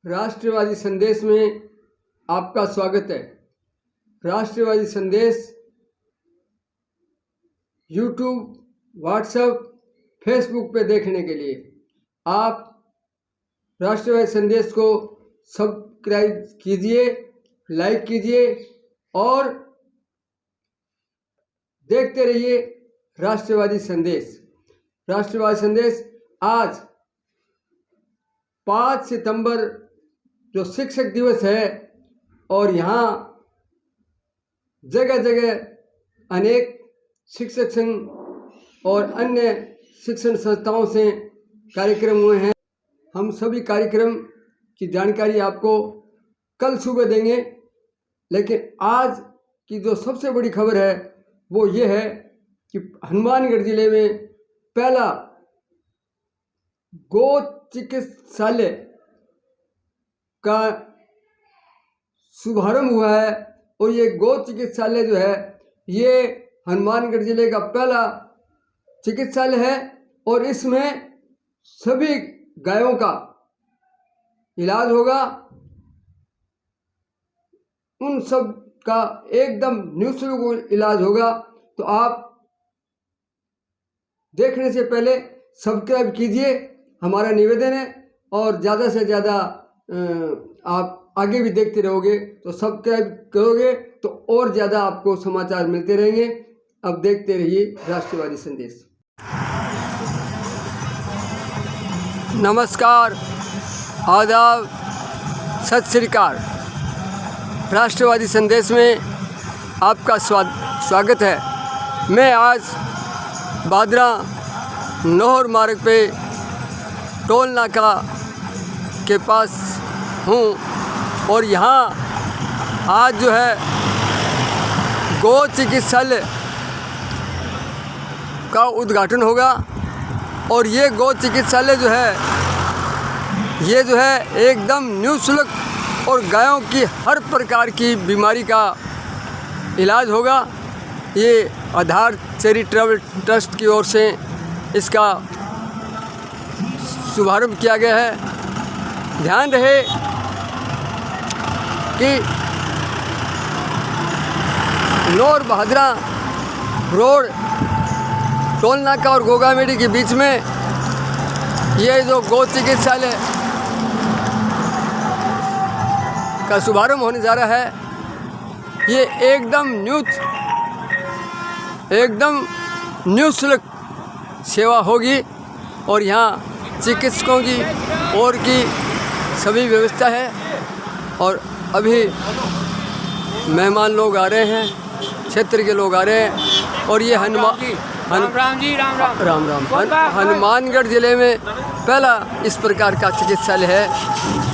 राष्ट्रवादी संदेश में आपका स्वागत है। राष्ट्रवादी संदेश यूट्यूब, व्हाट्सएप, फेसबुक पे देखने के लिए आप राष्ट्रवादी संदेश को सब्सक्राइब कीजिए, लाइक कीजिए और देखते रहिए राष्ट्रवादी संदेश। राष्ट्रवादी संदेश आज 5 सितंबर जो शिक्षक दिवस है और यहाँ जगह जगह अनेक शिक्षक संघ और अन्य शिक्षण संस्थाओं से कार्यक्रम हुए हैं। हम सभी कार्यक्रम की जानकारी आपको कल सुबह देंगे, लेकिन आज की जो सबसे बड़ी खबर है वो ये है कि हनुमानगढ़ जिले में पहला गो चिकित्सालय का शुभारंभ हुआ है और ये गो चिकित्सालय जो है ये हनुमानगढ़ जिले का पहला चिकित्सालय है और इसमें सभी गायों का इलाज होगा। उन सब का एकदम निःशुल्क इलाज होगा। तो आप देखने से पहले सब्सक्राइब कीजिए, हमारा निवेदन है। और ज़्यादा से ज़्यादा आप आगे भी देखते रहोगे तो सब्सक्राइब करोगे तो और ज़्यादा आपको समाचार मिलते रहेंगे। अब देखते रहिए राष्ट्रवादी संदेश। नमस्कार, आदाब, सत श्री अकाल। राष्ट्रवादी संदेश में आपका स्वागत है। मैं आज बादरा नौहर मार्ग पे टोल नाका के पास हूँ और यहाँ आज जो है गो चिकित्सालय का उद्घाटन होगा। और ये गो चिकित्सालय जो है ये जो है एकदम निःशुल्क और गायों की हर प्रकार की बीमारी का इलाज होगा। ये आधार चैरिटेबल ट्रस्ट की ओर से इसका शुभारंभ किया गया है। ध्यान रहे कि नौर बहादरा रोड टोल नाका और गोगामेड़ी के बीच में ये जो गो चिकित्सालय का शुभारंभ होने जा रहा है, ये एकदम निःशुल्क सेवा होगी और यहाँ चिकित्सकों की और की सभी व्यवस्था है। और अभी मेहमान लोग आ रहे हैं, क्षेत्र के लोग आ रहे हैं और ये हनुमानगढ़ जिले में पहला इस प्रकार का चिकित्सालय है।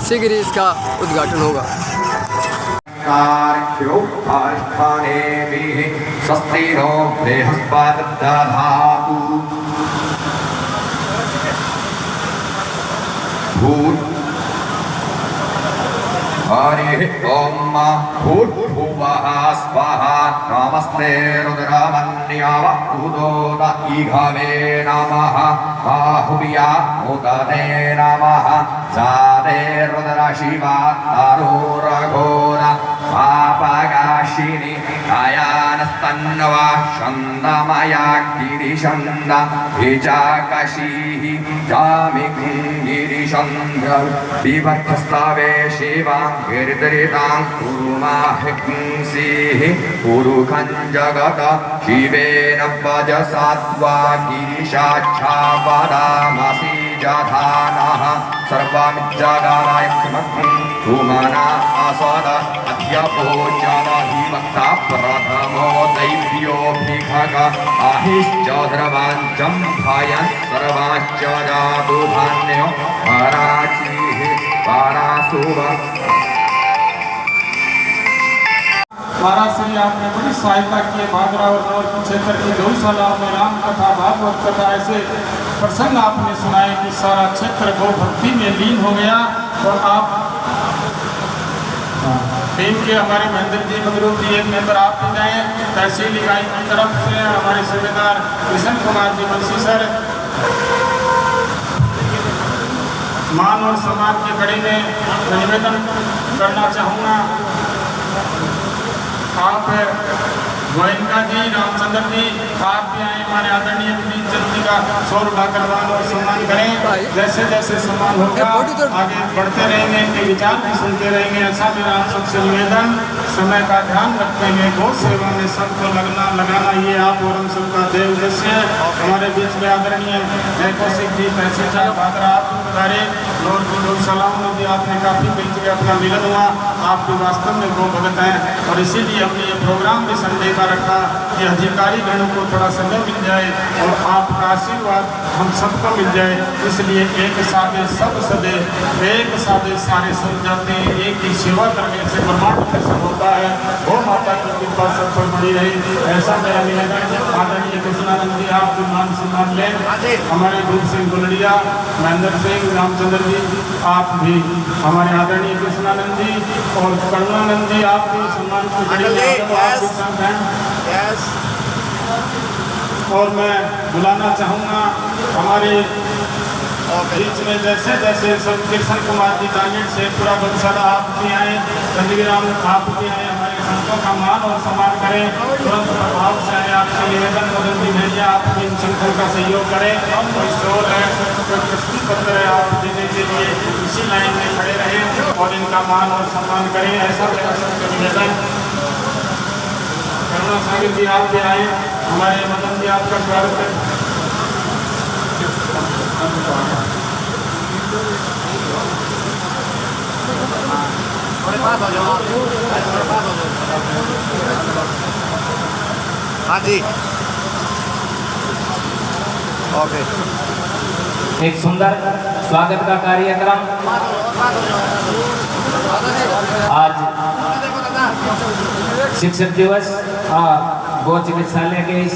शीघ्र ही इसका उद्घाटन होगा। हरि ओम भूर्भुवः स्वाहा नमस्ते रुद्रमन्याव उदोद इघवे नमः बाहुव्या उदने नमः जाते रुद्र शिवा तरुरघोर पापगाशिनी आयानस्तन्वा छन्दमया गिरिशन्द हिजाकशीः जामिगिरिशन्द विभक्तस्तवे शिवां गिरिदरितां कुरुमाहिंसीः पुरुखं जगत शिवेन वजसात्वा गिरिशाच्छापदामसि जधानः सर्वमिज्जगानाय धूमना असद अद्यपोजनधिवक्ता प्रथमो दैव्योऽभिघग अहिश्चद्रवाञ्चं भयन् सर्वाञ्च जातुधान्यो पराचीः पराशुभ। वाराणसी आपने बड़ी सहायता की है। बादरा और नौर क्षेत्र की गौशाला में राम कथा, भागवत कथा, ऐसे प्रसंग आपने सुनाए कि सारा क्षेत्र गौ भक्ति में लीन हो गया। और आप टीम के हमारे महेंद्र जी मगरूप जी एक मेंबर आप भी जाए, तहसील इकाई की तरफ से हमारे सूबेदार किशन कुमार जी बंसी सर, मान और सम्मान की कड़ी में निवेदन करना चाहूँगा। आप गोयनका जी, रामचंद्र जी, आप भी आए, हमारे आदरणीय विनीत चंद जी का 100 रुपया करवान और सम्मान करें। जैसे जैसे सम्मान होगा आगे बढ़ते रहेंगे, इनके विचार भी सुनते रहेंगे। ऐसा मेरा आप सबसे निवेदन, समय का ध्यान रखते हुए गौ सेवा में सबको लगाना ये आप और हम सबका देव उद्देश्य है। हमारे बीच में आदरणीय जय कौशिक जी, तहसीलदार भादरा, आप सलाम नदी, आपने काफ़ी बीच में अपना मिलन हुआ। आप भी वास्तव में गौ भगत हैं और इसीलिए हमने ये प्रोग्राम भी संडे का रखा कि अधिकारी गणों को थोड़ा समय मिल जाए और आपका आशीर्वाद हम सबको मिल जाए। इसलिए एक सादे सब सदे, एक सादे सारे सब जाते हैं। एक ही सेवा करने से ब्रह्मांड में सब होता है। गौ माता की कृपा सब पर बनी रही, ऐसा मेरा निवेदन। आदरणीय कृष्णानंद जी, आप भी मान सम्मान लें। हमारे रूप सिंह गुलड़िया, महेंद्र सिंह, रामचंद्र जी, आप भी हमारे आदरणीय कृष्णानंद जी और करुणानंद जी, आप भी सम्मान की कड़ी में आप भी संग हैं। और मैं बुलाना चाहूँगा हमारे बीच में जैसे जैसे सब कृष्ण कुमार जी टारगेट से पूरा गौशाला, आप भी आए, चंदीग्राम आप भी आए, हमारे संतों का मान और सम्मान करें। तुरंत प्रभाव से आए, आपसे निवेदन मदन जी भैया, आप भी इन संतों का सहयोग करें। कोई शोर है, कोई प्रश्न पत्र है, आप देने के लिए इसी लाइन में खड़े रहें और इनका मान और सम्मान करें। ऐसा मेरा सबसे निवेदन। करुणा सागर जी, आप भी आए, हमारे मदन जी, आपका स्वागत है। हाँ जी, ओके। एक सुंदर स्वागत का कार्यक्रम आज शिक्षक दिवस और गौ चिकित्सालय के इस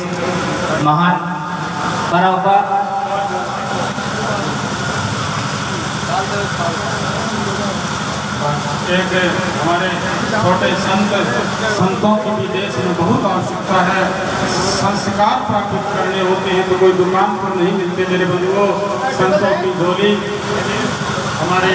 महान पर्व पर एक हमारे छोटे संतों की भी देश में बहुत आवश्यकता है। संस्कार प्राप्त करने होते हैं तो कोई दुकान पर नहीं मिलते मेरे बंधुओं। संतों की झोली हमारे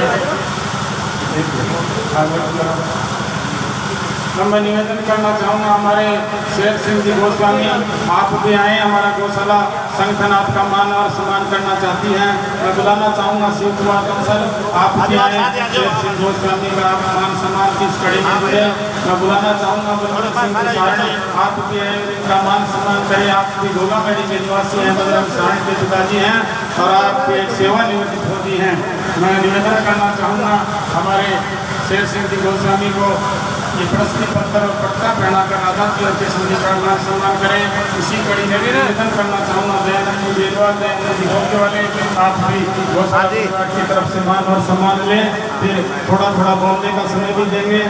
मैं निवेदन करना चाहूँगा, हमारे शेर सिंह जी गोस्वामी, आप भी आए, हमारा गौशाला संगठन आपका मान और सम्मान करना चाहती हैं। मैं बुलाना चाहूँगा शिव कुमार कंसल, आप भी आए, शेर सिंह गोस्वामी का आप मान सम्मान की इस कड़ी में जुड़े। मैं बुलाना चाहूँगा बलवंत सिंह सारणी, आप भी आए, इनका मान सम्मान करें। आप भी गोगामेड़ी के निवासी हैं, बलवंत सारणी के पिताजी हैं और आपकी एक सेवा निवृत्त होती हैं। मैं निवेदन करना चाहूँगा हमारे शेर सिंह जी गोस्वामी को ये प्रश्न पत्र और पट्टा पहना कर राधा की और कृष्ण जी का मान सम्मान करें। इसी कड़ी में निवेदन करना चाहूँगा दयानंद जी बेलवाल, दयानंद जी भोगे वाले, आप भी गौशाला विभाग की तरफ से मान और सम्मान लें। फिर थोड़ा थोड़ा बोलने का समय भी देंगे।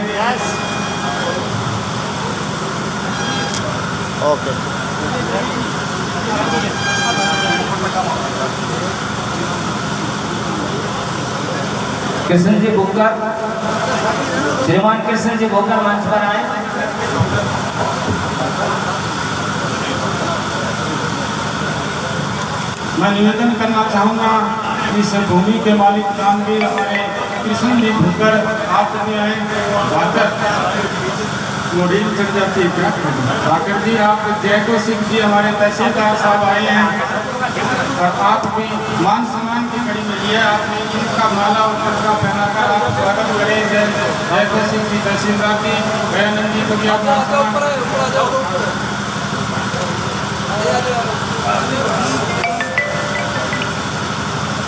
ओके। कृष्ण जी भोकर, श्रीमान कृष्ण जी भोकर मंच पर आए। मैं निवेदन करना चाहूँगा इस भूमि के मालिक दानवीर हमारे कृष्ण जी भोकर, आप भी आए। मोड़ी चढ़ जाती है क्या भाकर जी, आप जय कौशिक जी, हमारे तहसीलदार साहब आए हैं और आप भी मान सम्मान की कड़ी में लिया। आपने इनका माला और पट्टा पहनाकर आप स्वागत करें। जय कौशिक जी तहसीलदार जी, दयानंद जी को भी आप मान सम्मान।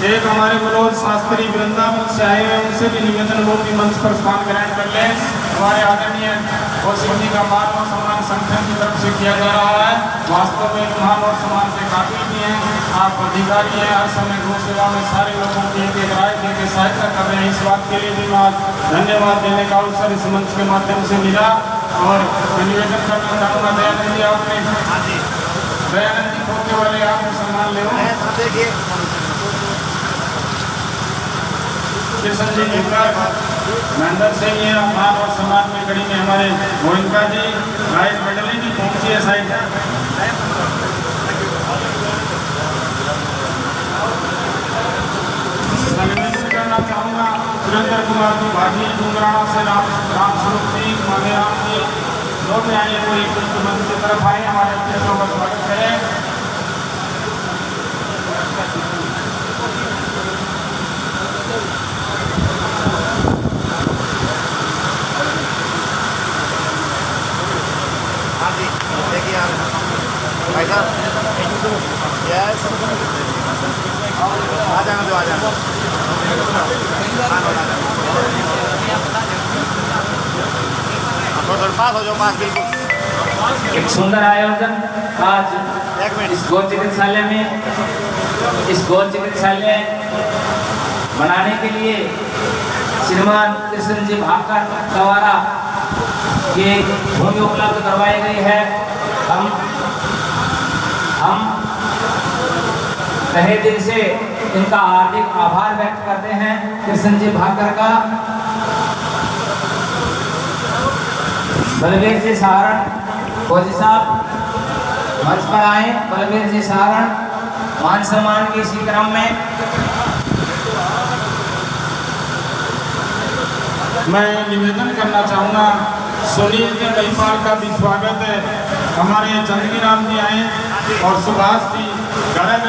एक हमारे मनोज शास्त्री वृंदावन से आए हैं, उनसे भी निवेदन वो भी मंच पर स्थान ग्रहण कर लें। हमारे आदरणीय कौशिक जी का मान और सम्मान संगठन की तरफ से किया जा रहा है। वास्तव में मान और सम्मान के काबिल भी हैं, आप अधिकारी हैं, हर समय गौ सेवा में सारे लोगों की एक राय देकर सहायता कर रहे हैं। इस बात के लिए भी मैं धन्यवाद देने का अवसर इस मंच के माध्यम से मिला। और निवेदन करना चाहूँगा दयानंद जी, आपने दयानंद जी भोगे वाले आप सम्मान ले कृष्ण जी महेंद्र सिंह ये मान और सम्मान में कड़ी में हमारे गोयनका जी, राइट मंडली जी पहुंची है साइड। निवेदन करना सुरेंद्र कुमार जी भाटी डूंगराना से राम स्वरूप जी मांगेराम जी लोग में आए कोई मंच की तरफ आए हमारे अतिथियों का स्वागत करें। हाँ जी देखिए आप भाई साहब यस आ जाना जो आ जाना थोड़ा पास हो जाओ पास बिल्कुल। एक सुंदर आयोजन आज एक मिनट इस गौ चिकित्सालय में इस गौ चिकित्सालय बनाने के लिए श्रीमान कृष्ण जी भाकर द्वारा ये भूमि उपलब्ध करवाई गई है। हम तहे दिल से इनका हार्दिक आभार व्यक्त करते हैं कृष्ण जी भाकर का। बलबीर जी सहारण फौजी साहब मंच पर आए। बलबीर जी सहारण मान सम्मान के इसी क्रम में मैं निवेदन करना चाहूँगा सुनील जी महिपाल का भी स्वागत है। हमारे चंदगी राम जी आए और सुभाष जी गरग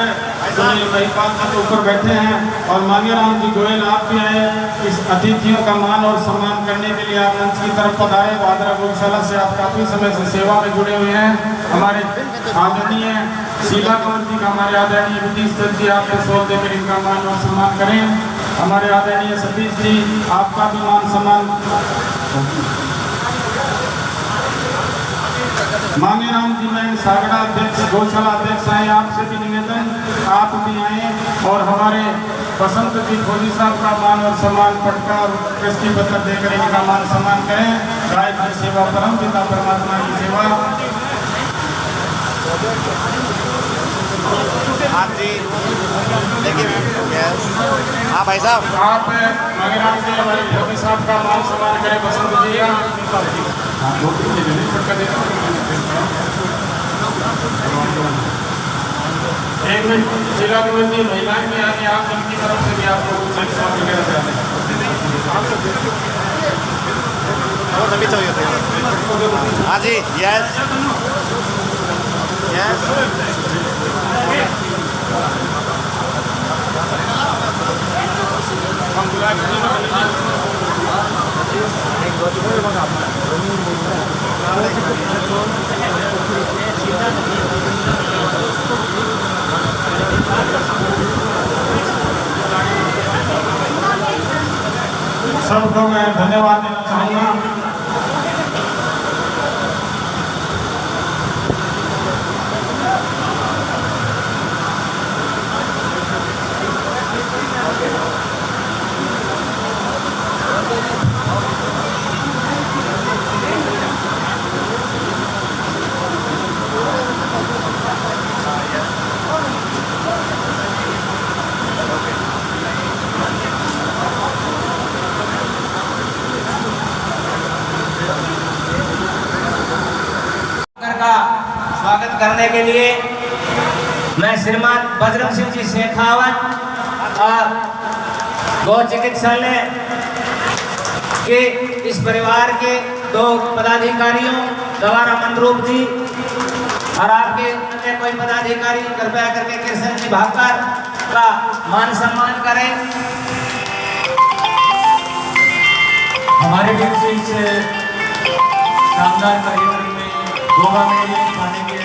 सुनील महिपाल जी के ऊपर बैठे हैं और मांगेराम जी गोयल आप भी आए। इस अतिथियों का मान और सम्मान करने के लिए आप मंच की तरफ पधारे। भादरा गौशाला से आप काफ़ी समय से सेवा में जुड़े हुए हैं। हमारे आदरणीय शीला कंवर जी का हमारे आदरणीय विधि जी आपके शोर देकर इनका मान और सम्मान करें। हमारे आदरणीय सतीश जी आपका भी मान सम्मान। मांगेराम जी में सागड़ा अध्यक्ष गौशाला अध्यक्ष आए आपसे भी निवेदन आप भी आए और हमारे बसंत जी फौजी साहब का मान और सम्मान पटका और कृष्टि पत्र देकर इनका मान सम्मान करें। गाय की सेवा परम पिता परमात्मा की सेवा। हाँ जी देखिए यस हाँ भाई साहब आप मांगेराम जी हमारे फौजी साहब का मान सम्मान करें। बसंत जी का एक मिनट जिला कमेटी महिलाएं भी आगे आप उनकी तरफ से भी आपको सभी चाहिए हाँ जी यस यस हम सबको मैं धन्यवाद देना चाहूँगा। स्वागत करने के लिए मैं श्रीमान बजरंग सिंह जी शेखावत और गौ चिकित्सालय के इस परिवार के 2 पदाधिकारियों गवारा मनरूप जी और आपके अन्य कोई पदाधिकारी कृपया करके कृष्ण जी भाकर का मान सम्मान करें। हमारे बीच से इस शानदार कार्यक्रम में गोवा में थाने के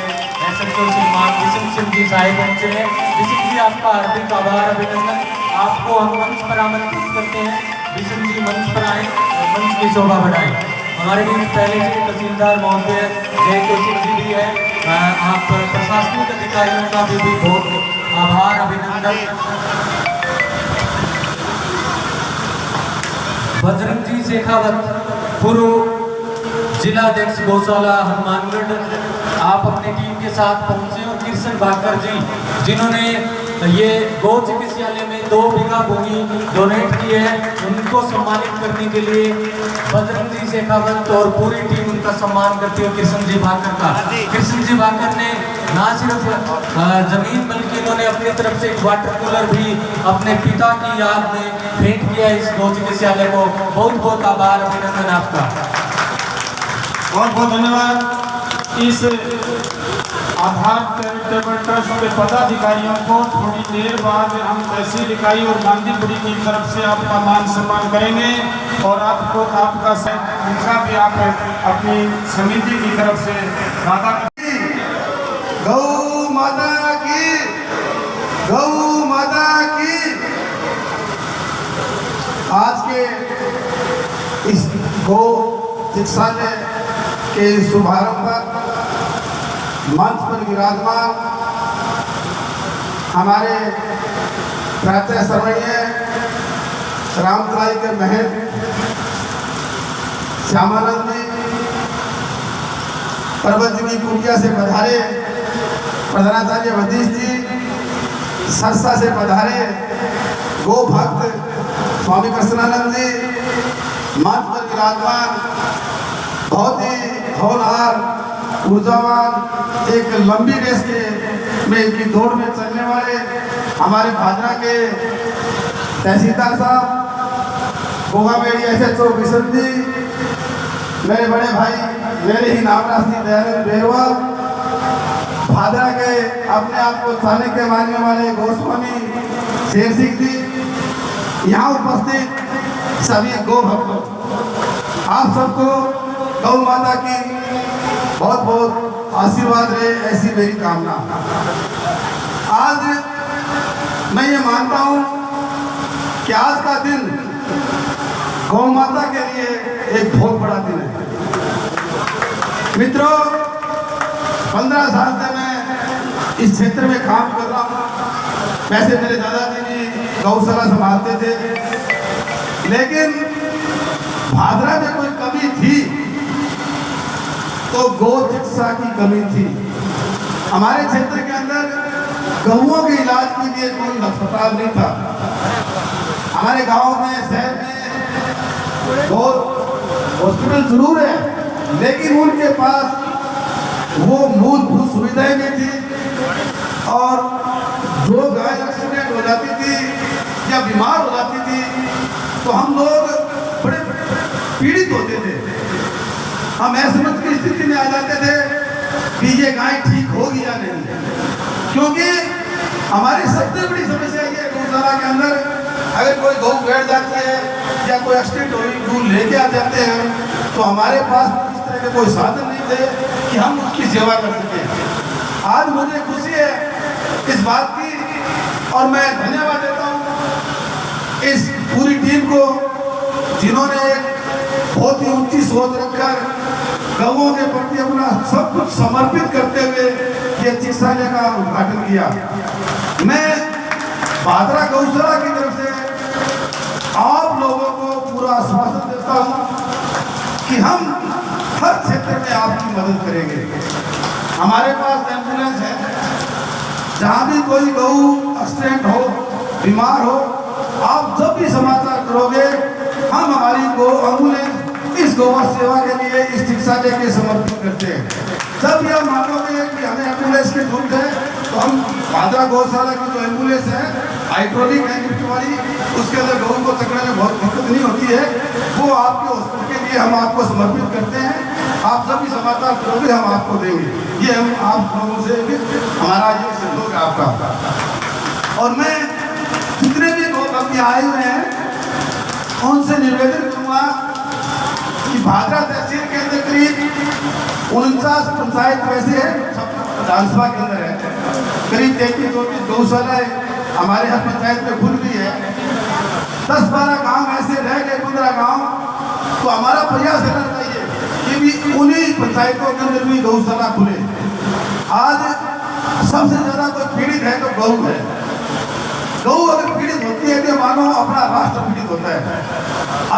एसएचओ श्रीमान किशन सिंह जी साहिब पहुंचे हैं। किशन जी आपका हार्दिक आभार अभिनंदन। आपको हम मंच पर आमंत्रित करते हैं। किशन जी मंच पर आए और मंच की शोभा बढ़ाएं। हमारे बीच पहले से तहसीलदार महोदय जय कौशिक जी भी है। आप प्रशासनिक अधिकारियों का भी बहुत आभार अभिनंदन। बजरंग जी शेखावत पूर्व जिलाध्यक्ष गौशाला हनुमानगढ़ आप अपनी टीम के साथ पहुंचे और कृष्ण भाकर जी जिन्होंने ये गौ चिकित्सालय में 2 बीघा भूमि डोनेट की है, उनको सम्मानित करने के लिए बजरंग जी शेखावत और पूरी टीम उनका सम्मान करती है कृष्ण जी भाकर का। कृष्ण जी भाकर ने ना सिर्फ जमीन बल्कि इन्होंने अपनी तरफ से एक वाटर कूलर भी अपने पिता की याद में भेंट किया इस गौ चिकित्सालय को। बहुत बहुत आभार, अभिनंदन आपका। बहुत बहुत धन्यवाद। इस आधार चैरिटेबल ट्रस्ट के पदाधिकारियों को थोड़ी देर बाद हम तहसील इकाई और गांधीपुरी की तरफ से आपका मान सम्मान करेंगे और आपको आपका उनका भी आप अपनी समिति की तरफ से दादा गौ माता की, गौ माता की। आज के इस गौ चिकित्सालय के शुभारंभ पर मंच पर विराजमान हमारे प्रातः स्मरणीय रामतलाई के महंत श्यामानंद जी, पर्वत जी की कुटिया से पधारे प्रधानाचार्य वधीश जी, सरसा से पधारे गो भक्त स्वामी कृष्णानंद जी, मंच पर विराजमान बहुत ही होनहार ऊर्जावान एक लंबी रेस की दौड़ में चलने वाले हमारे भादरा के तहसीलदार साहब, गोगामेड़ी SHO बिशन जी, मेरे बड़े भाई मेरे ही नाम राशि दयानंद बेरवाल, भादरा के अपने आप को चाणक्य मानने वाले गोस्वामी शेर सिंह जी, यहाँ उपस्थित सभी गौ भक्तों, आप सबको गौ माता की बहुत बहुत आशीर्वाद रहे, ऐसी मेरी कामना। आज मैं ये मानता हूँ कि आज का दिन गौ माता के लिए एक बहुत बड़ा दिन है। मित्रों, 15 साल से मैं इस क्षेत्र में काम कर रहा हूँ। वैसे मेरे दादाजी भी गौशाला संभालते थे, लेकिन भादरा में कोई कमी थी तो गौ चिकित्सा की कमी थी। हमारे क्षेत्र के अंदर गौओं के इलाज के लिए कोई अस्पताल नहीं था। हमारे गांव में, शहर में गौ हॉस्पिटल जरूर है, लेकिन उनके पास वो मूलभूत सुविधाएं नहीं थी और जो गाय एक्सीडेंट हो जाती थी या बीमार हो जाती थी तो हम लोग बड़े पीड़ित होते थे। हम असमंजस की स्थिति में आ जाते थे कि ये गाय ठीक होगी या नहीं, क्योंकि हमारी सबसे बड़ी समस्या ये गौशाला के अंदर अगर कोई गौ बैठ जाती है या कोई एक्सीडेंट हुई दूध लेके आ जाते हैं तो हमारे पास इस तरह के कोई साधन नहीं थे कि हम उसकी सेवा कर सकें। आज मुझे खुशी है इस बात की और मैं धन्यवाद देता हूँ इस पूरी टीम को जिन्होंने एक बहुत ही ऊंची सोच रखकर गौओं के प्रति अपना सब कुछ समर्पित करते हुए ये चिकित्सालय का उद्घाटन किया। मैं भादरा गौशाला की तरफ से आप लोगों को पूरा आश्वासन देता हूँ कि हम हर क्षेत्र में आपकी मदद करेंगे। हमारे पास एम्बुलेंस है, जहाँ भी कोई गौ एक्सीडेंट हो, बीमार हो, आप जब भी समाचार करोगे हम हमारी गौ एम्बुलेंस इस गौ सेवा के लिए इस चिकित्सालय के समर्पित करते हैं। जब यह मानोगे कि हमें एम्बुलेंस की जरूरत है तो हम भादरा गौशाला की जो एम्बुलेंस है हाइड्रोलिक है वाली, उसके अंदर गौ को चकने में बहुत दिक्कत नहीं होती है, वो आपके हॉस्पिटल के लिए हम आपको समर्पित करते हैं। आप जब भी समाचार करोगे हम आपको देंगे। ये हम आप लोगों से हमारा ये सहयोग है आपका। और मैं जितने भी लोग अभी आए हुए हैं उनसे निवेदन करूँगा कि भादरा तहसील के अंदर करीब 49 पंचायत वैसे है, विधानसभा के अंदर है, करीब 33-34 गौशाला हमारे हर पंचायत में खुल गई है। 10-12 गांव ऐसे रह गए, 15 गांव, तो हमारा प्रयास रहना चाहिए कि भी उन्हीं पंचायतों के अंदर भी गौशाला खुले। आज सबसे ज़्यादा कोई पीड़ित है तो गौ है। गौ अगर पीड़ित होती है तो मानो अपना राष्ट्र पीड़ित होता है।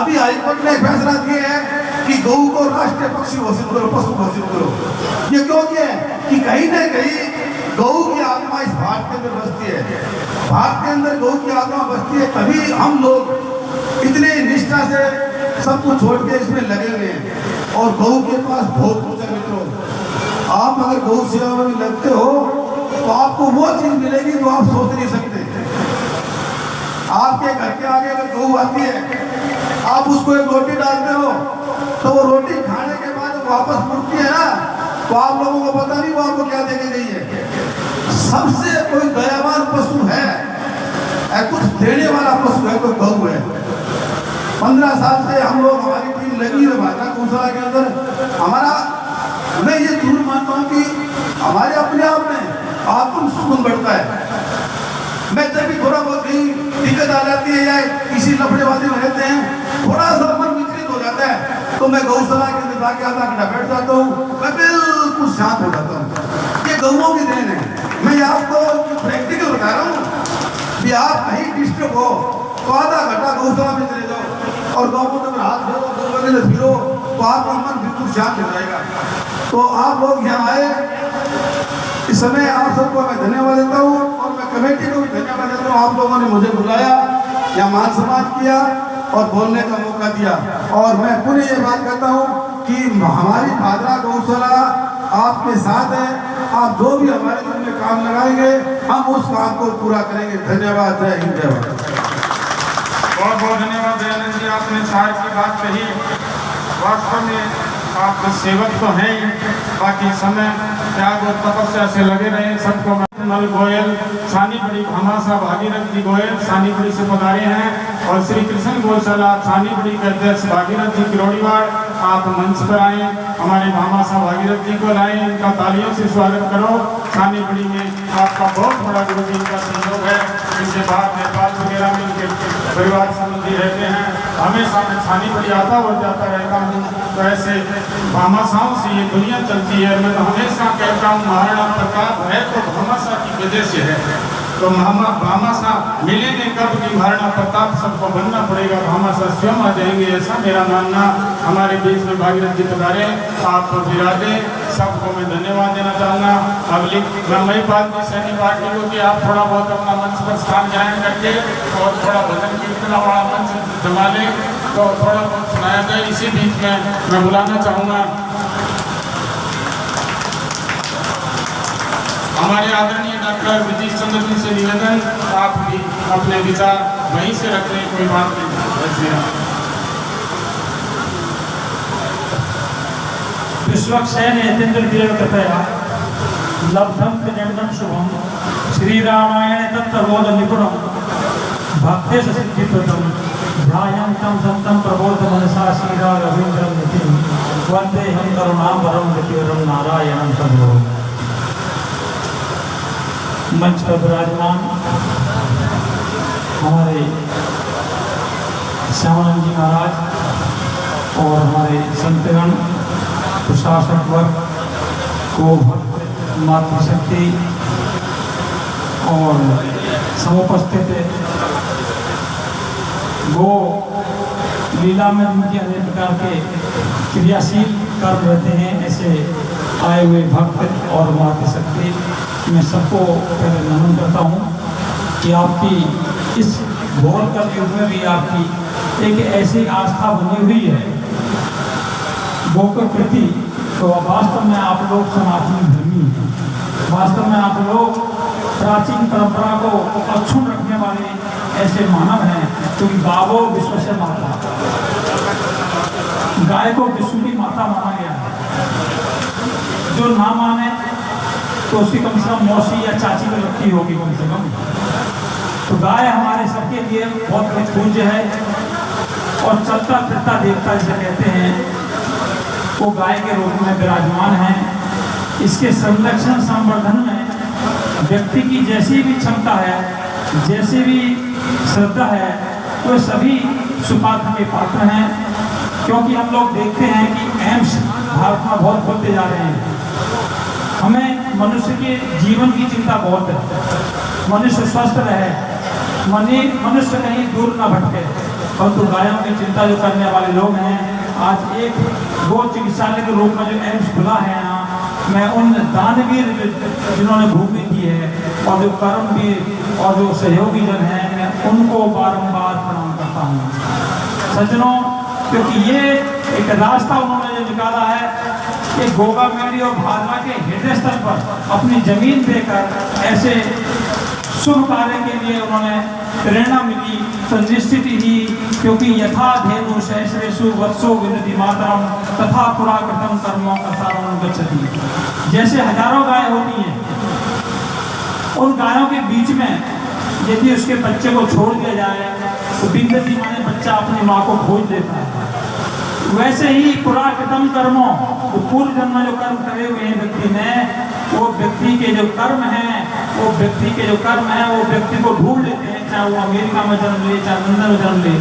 अभी हाईकोर्ट ने फैसला दिया है कि गौ को राष्ट्रीय पक्षी घोषित करो, पशु घोषित करो। ये क्यों किया है कि कहीं न कहीं गौ की आत्मा इस भारत के अंदर बसती है। भारत के अंदर गौ की आत्मा बसती है, तभी हम लोग इतने निष्ठा से सब कुछ छोड़ के इसमें लगे हुए हैं। और गौ के पास बहुत कुछ है मित्रों। आप अगर गौ सेवा में लगते हो तो आपको वो चीज मिलेगी जो आप सोच नहीं सकते। आपके घर के आगे अगर गऊ आती है, आप उसको एक रोटी डालते हो, तो वो रोटी खाने के बाद वापस मुड़ती है ना, तो आप लोगों को पता नहीं वो आपको क्या देके गई है। सबसे कोई दयावान पशु है, कुछ देने वाला पशु है तो गऊ है। 15 साल से हम लोग, हमारी टीम लगी है भाजपा गौशाला के अंदर। हमारा, मैं ये जरूर मानता हूँ कि हमारे अपने आप में आत्म सुकून बढ़ता है। मैं जब भी थोड़ा बहुत कहीं दिक्कत आ जाती है या किसी लफड़ेबाजी में रहते हैं, थोड़ा सा मन विचलित हो जाता है, तो मैं गौशाला के अंदर जाके आधा घंटा बैठ जाता हूँ, मैं बिल्कुल शांत हो जाता हूँ। ये गौओं की देन है। मैं आपको प्रैक्टिकल बता रहा हूँ कि आप कहीं डिस्टर्ब हो तो आधा घंटा गौशाला में चले जाओ और गौ को हाथ धो, गौ से फिरो, तो आपका मन बिल्कुल शांत हो जाएगा। तो आप लोग यहाँ आए, इस समय आप सबको मैं धन्यवाद देता हूँ और मैं कमेटी को भी धन्यवाद देता हूँ। आप लोगों ने मुझे बुलाया या मान सम्मान किया और बोलने का मौका दिया। और मैं पुनः ये बात करता हूँ कि हमारी भादरा गौशाला आपके साथ है। आप जो भी हमारे मन में काम लगाएंगे, हम उस काम को पूरा करेंगे। धन्यवाद। जय हिंद, जय भारत। बहुत बहुत धन्यवाद दयानंद जी, आपने सार की बात कही। वास्तव में आप सेवक तो हैं ही, बाकी समय त्याग और तपस्या से लगे रहे। सबको नल गोयल सानीबड़ी भामाशाह भागीरथ जी गोयल सानीबड़ी से पधारे हैं और श्री कृष्ण गौशाला सानीबड़ी के अध्यक्ष भागीरथ जी किरोड़ीवाड़, आप मंच पर आए, हमारे भामाशाह भागीरथ जी को लाए, इनका तालियों से स्वागत करो। सानीबड़ी में आपका बहुत बड़ा गुरु जी का सहयोग है। इनके बाद नेपाल वगैरह में इनके परिवार संबंधी रहते हैं। हमेशा मैं सानीबड़ी आता और जाता रहता हूँ। तो ऐसे भामाशाहों से ये दुनिया चलती है। मैं तो हमेशा कहता हूँ महाराणा प्रताप है तो भामाशाह की वजह से है। तो भामाशाह मिलेंगे कब कि महाराणा प्रताप सबको बनना पड़ेगा, भामाशाह स्वयं आ जाएंगे, ऐसा मेरा मानना। हमारे बीच में भागीरथ जी पधारे, आप विराजे, सबको मैं धन्यवाद देना चाहूँगा। अब मैं महिपाल जी सैनी पार्टी को कि आप थोड़ा बहुत अपना मंच पर स्थान ग्रहण करके और थोड़ा भजन कीर्तन वाला मंच जमा लें तो थोड़ा बहुत सुनाया जाए। इसी बीच में मैं बुलाना चाहूँगा हमारे आदरणीय डॉक्टर विजय चंद्र जी से निवेदन, आप भी अपने विचार वहीं से रख लें, कोई बात नहीं। विश्वक्सेन यतीन्द्र देव कृपया लब्धम त्रिनेत्रम शुभम श्री रामायण तत्त्वबोध निपुणम भक्तेश सिद्धिप्रदम ध्यायन्तं संतं प्रबोध मनसा श्रीरा रवीन्द्रम नितिन वंदे हम करुणावरम गतिवरम नारायणं सद्गुरुं। मंच पर विराजमान हमारे श्यामानंद जी महाराज और हमारे संतगण, प्रशासक वर्ग को भक्त मातृशक्ति और समुपस्थित गो लीला में उनके अनेक प्रकार के क्रियाशील कर्म रहते हैं, ऐसे आए हुए भक्त और मातृशक्ति मैं सबको पहले नमन करता हूँ कि आपकी इस घोर कल युग में भी आपकी एक ऐसी आस्था बनी हुई है गौ के प्रति, तो वास्तव में आप लोग सनातनी धर्मी हैं। वास्तव में आप लोग प्राचीन परंपरा को अक्षुण्ण रखने वाले ऐसे मानव हैं, क्योंकि गावो विश्व से माता, गाय को विश्व की माता माना गया है। जो ना माने तो उसकी कम से कम मौसी या चाची को लगती होगी कम से कम। तो गाय हमारे सबके लिए बहुत पूज्य है और चलता फिरता देवता जिसे कहते हैं, वो गाय के रूप में विराजमान है। इसके संरक्षण संवर्धन में व्यक्ति की जैसी भी क्षमता है, जैसी भी श्रद्धा है, वो सभी सुपात्र के पात्र हैं। क्योंकि हम लोग देखते हैं कि एम्स भारत में बहुत बढ़ते जा रहे हैं। हमें मनुष्य के जीवन की चिंता बहुत है, मनुष्य स्वस्थ रहे, मनुष्य कहीं दूर न भटके, परंतु गायों की चिंता जो करने वाले लोग हैं, आज एक गो चिकित्सालय के रूप में जो एम्स खुला है यहाँ, मैं उन दानवीर जिन्होंने भूमि दी है और जो कर्मवीर और जो सहयोगी जन हैं, मैं उनको बारंबार प्रणाम करता हूँ। सज्जनों, क्योंकि ये एक रास्ता उन्होंने जो निकाला है कि गोगा मेड़ी और भादरा के हृदय स्थल पर अपनी जमीन देकर ऐसे शुभ कार्य के लिए उन्होंने प्रेरणा मिली। तो निश्चित ही, क्योंकि यथा धेनु सहस्रेषु वत्सो विदति मातरम तथा पुरा कृतम कर्मों कर्तारं गच्छति। जैसे हजारों गाय होती हैं, उन गायों के बीच में यदि उसके बच्चे को छोड़ दिया जाए तो विदति माने बच्चा अपनी माँ को खोज देता है। वैसे ही पुरा कृतम कर्मों, तो पूर्व जन्म में जो कर्म करे हुए हैं व्यक्ति ने, वो व्यक्ति के जो कर्म हैं, वो व्यक्ति को ढूंढ लेते हैं, चाहे वो अमेरिका में जन्म ले, चाहे लंदन में जन्म ले।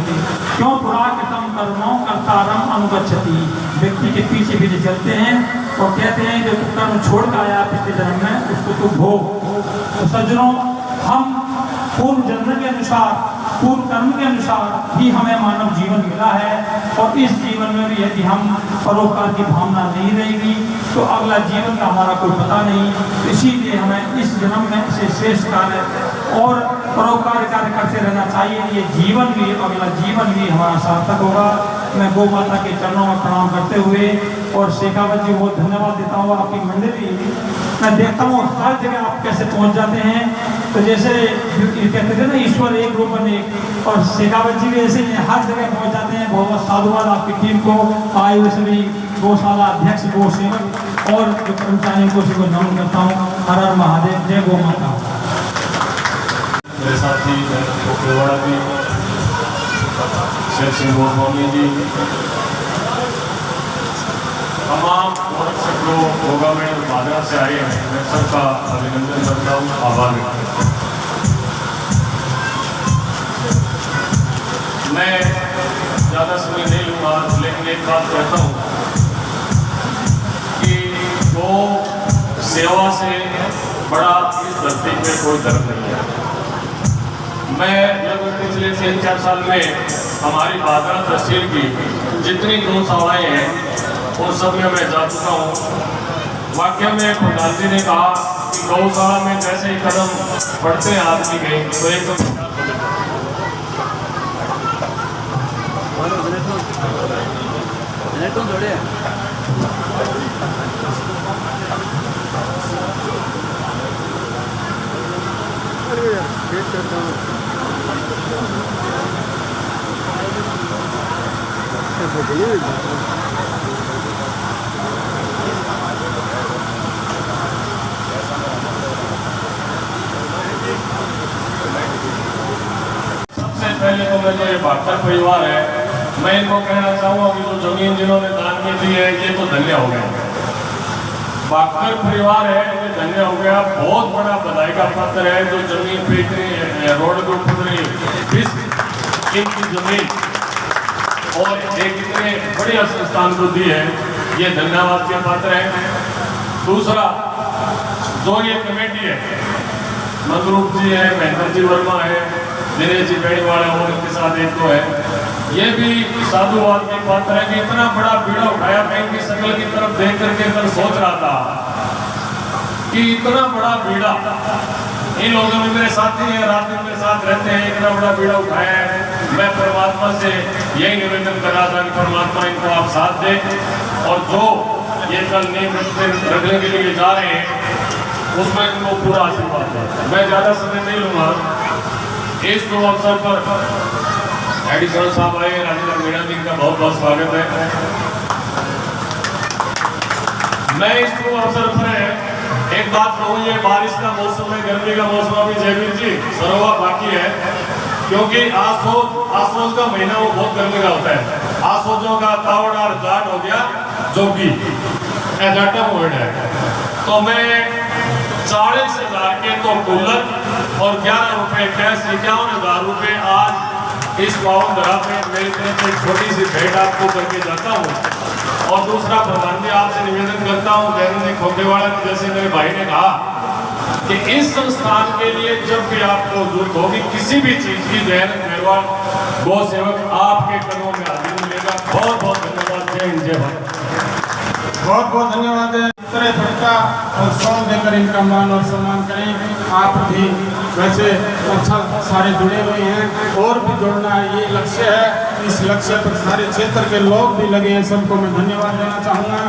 क्यों? पुरा कृतम कर्मों कर्तारं अनुगच्छति। व्यक्ति के पीछे पीछे चलते हैं और कहते हैं जो कर्म छोड़ कर आया पिछले जन्म में, उसको तो भोग। तो सज्जनों, हम पूर्व जन्म के अनुसार, पूर्व कर्म के अनुसार ही हमें मानव जीवन मिला है, और इस जीवन में भी यदि हम परोपकार की भावना नहीं रहेगी तो अगला जीवन का हमारा कोई पता नहीं। इसीलिए हमें इस जन्म में इसे श्रेष्ठ कार्य और परोपकार कार्य करते रहना चाहिए। ये जीवन भी, अगला जीवन भी हमारा सार्थक होगा। मैं गौ माता के चरणों में प्रणाम करते हुए और शेखावत जी को धन्यवाद देता हूँ। आपकी मंडली मैं देखता हूँ हर जगह आप कैसे पहुँच जाते हैं। तो जैसे कहते थे ना, ईश्वर एक रूप अनेक, और शेखावत जी भी ऐसे ही हर जगह पहुँच जाते हैं। बहुत बहुत साधुवाद आपकी टीम को, आए हुए सभी गौशाला अध्यक्ष, गौ सेवक और जो कर्मचारियों को सभी नमन करता हूँ। हर हर महादेव, जय गौ माता। मेरे साथी खोखेवाड़ा जी, शेर सिंह गोस्वामी जी, तमाम औरत लोग गोगा में भादरा से आए हैं, मैं सबका अभिनंदन करता हूँ, आभार व्यक्त करता हूँ। मैं ज़्यादा समय नहीं लूँगा, लेकिन एक बात कहता हूँ कि गौ सेवा से बड़ा इस धरती पे कोई धर्म नहीं है। मैं लगभग पिछले 3-4 साल में हमारी भादरा तहसील की जितनी गौशालाएँ हैं उन सब में मैं जा चुका हूँ। वाक्य में प्रधान जी ने कहा कि गौशाला में जैसे ही कदम बढ़ते हैं आदमी के, तो एकदम पहले तो मैं जो ये भाकर परिवार है, मैं इनको कहना चाहूँगा कि जो जमीन जिन्होंने दान में दी है, ये तो धन्य हो गया। भाकर परिवार है, ये धन्य हो गया। बहुत बड़ा बधाई का पत्र है। जो जमीन पे इतनी रोड के ऊपर 20 इंच की जमीन और एक इतने बढ़िया संस्थान को दी है, ये धन्यवाद के पात्र है। दूसरा, जो ये कमेटी है, मधुरूप जी है, महेंद्र जी वर्मा है, दिनेश जी बेड़ीवाड़ा और इनके साथ एक तो है, ये भी साधुवाद के पात्र है कि इतना बड़ा बीड़ा उठाया। मैं इनकी शक्ल की तरफ देख करके कल सोच रहा था कि इतना बड़ा बीड़ा इन लोगों में, मेरे साथी हैं, रात में मेरे साथ रहते हैं, इतना बड़ा बीड़ा उठाया है। मैं परमात्मा से यही निवेदन कर रहा था कि परमात्मा इनको आप साथ दें, और जो ये कल नींव रखने के लिए जा रहे हैं उसमें इनको पूरा आशीर्वाद दें। मैं ज़्यादा समय नहीं लूँगा। इस शुभ अवसर पर एडिशनल साहब आए, राजेंद्र मीणा जी का बहुत बहुत स्वागत है। मैं इस शुभ अवसर पर एक बात कहूँ, ये बारिश का मौसम है, गर्मी का मौसम अभी जयवीर जी सरोवर बाकी है, क्योंकि आसोज का महीना वो बहुत गर्मी का होता है। आसोजों का तावड़ और जाट हो गया जोगी एजाटा वर्ड है। तो मैं 40,000 के तो कूलर और 11 रुपए कैश, 51,000 रुपए आज इस पावन धरा पे मेरी तरफ से छोटी सी भेंट आपको करके जाता हूँ। और दूसरा, प्रधान जी आपसे निवेदन करता हूँ, जयनंद जी खोखेवाड़ा जी जैसे मेरे भाई ने कहा कि इस संस्थान के लिए जब भी आपको जरूरत होगी किसी भी चीज की, जयनंद मेरवाल गौ सेवक आपके कदमों में हाजिर मिलेगा। बहुत बहुत धन्यवाद। जय हिंद, जय भारत। बहुत बहुत धन्यवाद है। फटका और सॉन्ग देकर इनका मान और सम्मान करें। आप भी वैसे अच्छा सारे जुड़े हुए हैं और भी जुड़ना है, ये लक्ष्य है। इस लक्ष्य पर सारे क्षेत्र के लोग भी लगे हैं, सबको मैं धन्यवाद देना चाहूँगा।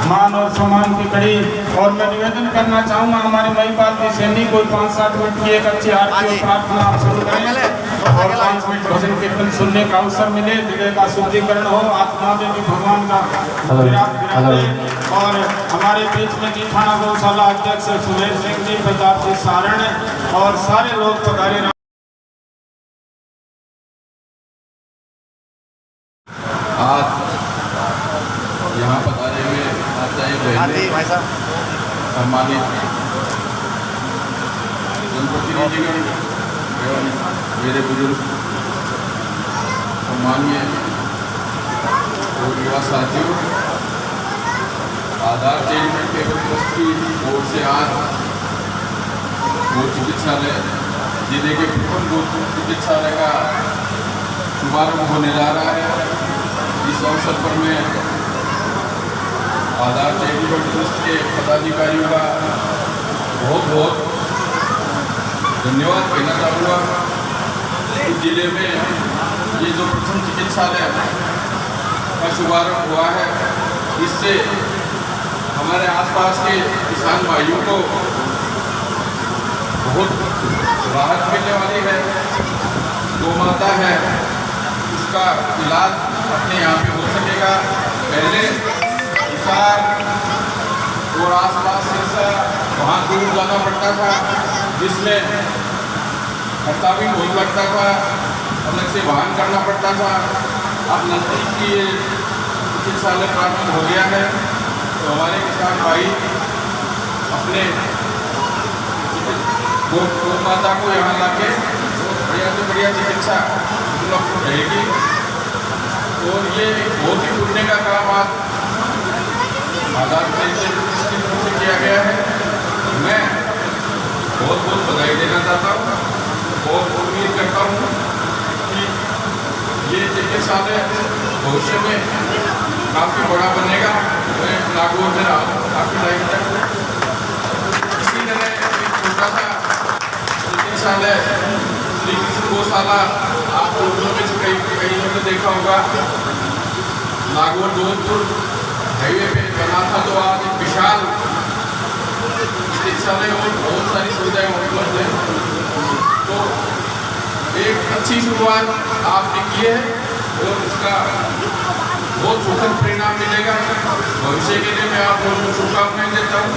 मान और सम्मान की कड़ी। और मैं निवेदन करना चाहूँगा हमारे महिपाल की सैनिक को 5-7 मिनट की एक अच्छी आरती और प्रार्थना आप शुरू करें और 5 मिनट भजन कीर्तन सुनने का अवसर मिले, हृदय का शुद्धिकरण हो, आत्मा में भी भगवान का और हमारे बीच में जी थाना गौशाला अध्यक्ष सुमेर सिंह जी, प्रताप जी सारण और सारे लोग पधारे। आज यहाँ पधारे हुए भाई साहब सम्मानित जनप्रतिनिधिगण एवं मेरे बुजुर्ग सम्मानीय और युवा साथियों, आधार चेयरमैन केवल ट्रस्ट की ओर से आज गौ चिकित्सालय जिले के प्रथम गौ चिकित्सालय का शुभारंभ होने जा रहा है। इस अवसर पर मैं आधार चैरिटेबल ट्रस्ट के पदाधिकारियों का बहुत बहुत धन्यवाद कहना चाहूँगा। इस जिले में ये जो प्रथम चिकित्सालय का शुभारंभ हुआ है, इससे हमारे आसपास के किसान भाइयों को बहुत राहत मिलने वाली है। गौ माता है, उसका इलाज अपने यहाँ पे हो सकेगा। पहले किसान और आसपास से वहाँ दूर जाना पड़ता था, जिसमें खर्चा भी बहुत लगता था, अलग से वाहन करना पड़ता था। अब नज़दीक की ये चिकित्सालय प्रारंभ हो गया है, तो हमारे किसान भाई अपने गौ माता को यहाँ लाके बढ़िया से बढ़िया चिकित्सा उपलब्ध रहेगी। और ये बहुत ही पुण्य का काम आज आधार से किया गया है। मैं बहुत बहुत बधाई देना चाहता हूँ और उम्मीद करता हूँ कि ये चिकित्सालय भविष्य में काफ़ी बड़ा बनेगा। मैं नागौर में रहा हूँ काफ़ी टाइम तक, इसी तरह एक छोटा सा चिकित्सालय श्री कृष्ण गौशाला आप लोगों में से कई लोगों ने देखा होगा, नागौर जोधपुर हाईवे पे बना था, तो आज एक विशाल चिकित्सालय और बहुत सारी सुविधाएं उपलब्ध हैं। तो एक अच्छी शुरुआत आपने की है और इसका बहुत सुखद परिणाम मिलेगा। भविष्य के लिए मैं आप लोगों को शुभकामनाएं देता हूँ।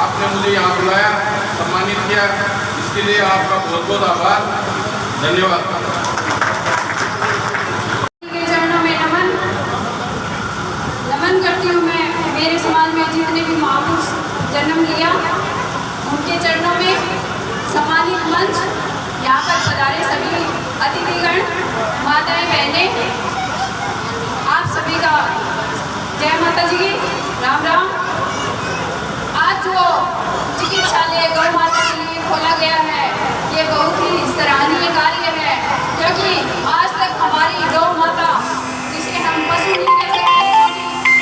आपने मुझे यहाँ बुलाया, सम्मानित किया, इसके लिए आपका बहुत बहुत आभार, धन्यवाद। चरणों में नमन करती हूँ। मैं मेरे समाज में जितने भी महापुरुष जन्म लिया, उनके चरणों में सम्मानित मंच, यहाँ पर पधारे सभी अतिथिगण, माताएं, बहनें, आप सभी का जय माता जी, राम राम। आज जो चिकित्सालय गौ माता के लिए खोला गया है, ये बहुत ही सराहनीय कार्य है, क्योंकि आज तक हमारी गौ माता, जिसे हम पशु नहीं कह सकते,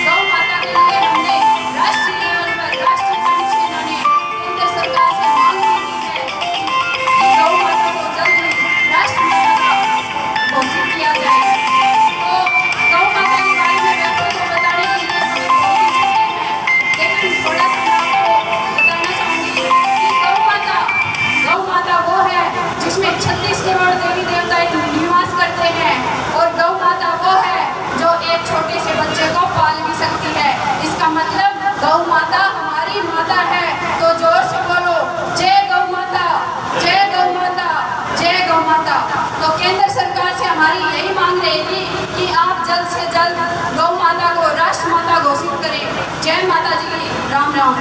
गौ माता के लिए हमने राष्ट्रीय लेवल पर राष्ट्रीय कमीशन ने केंद्र सरकार से मांग की है कि गौ माता को जल्द राष्ट्रमाता घोषित किया जाए। तो गौ माता के बारे में वैसे तो बताने के लिए हमें बहुत ही चीजें हैं, लेकिन थोड़ा सा मैं आपको बताना चाहूँगी कि गौ माता वो है जिसमें 36 करोड़ देवी देवता निवास करते हैं, और गौ माता वो है जो एक छोटे से बच्चे को पाल भी सकती है। इसका मतलब गौ माता हमारी माता है। तो जोर से बोलो, जय गौ माता, जय गौ माता, जय गौ माता। तो केंद्र सरकार से हमारी यही मांग रहेगी कि आप जल्द से जल्द गौ माता को राष्ट्र माता घोषित करें। जय माता जी, राम राम।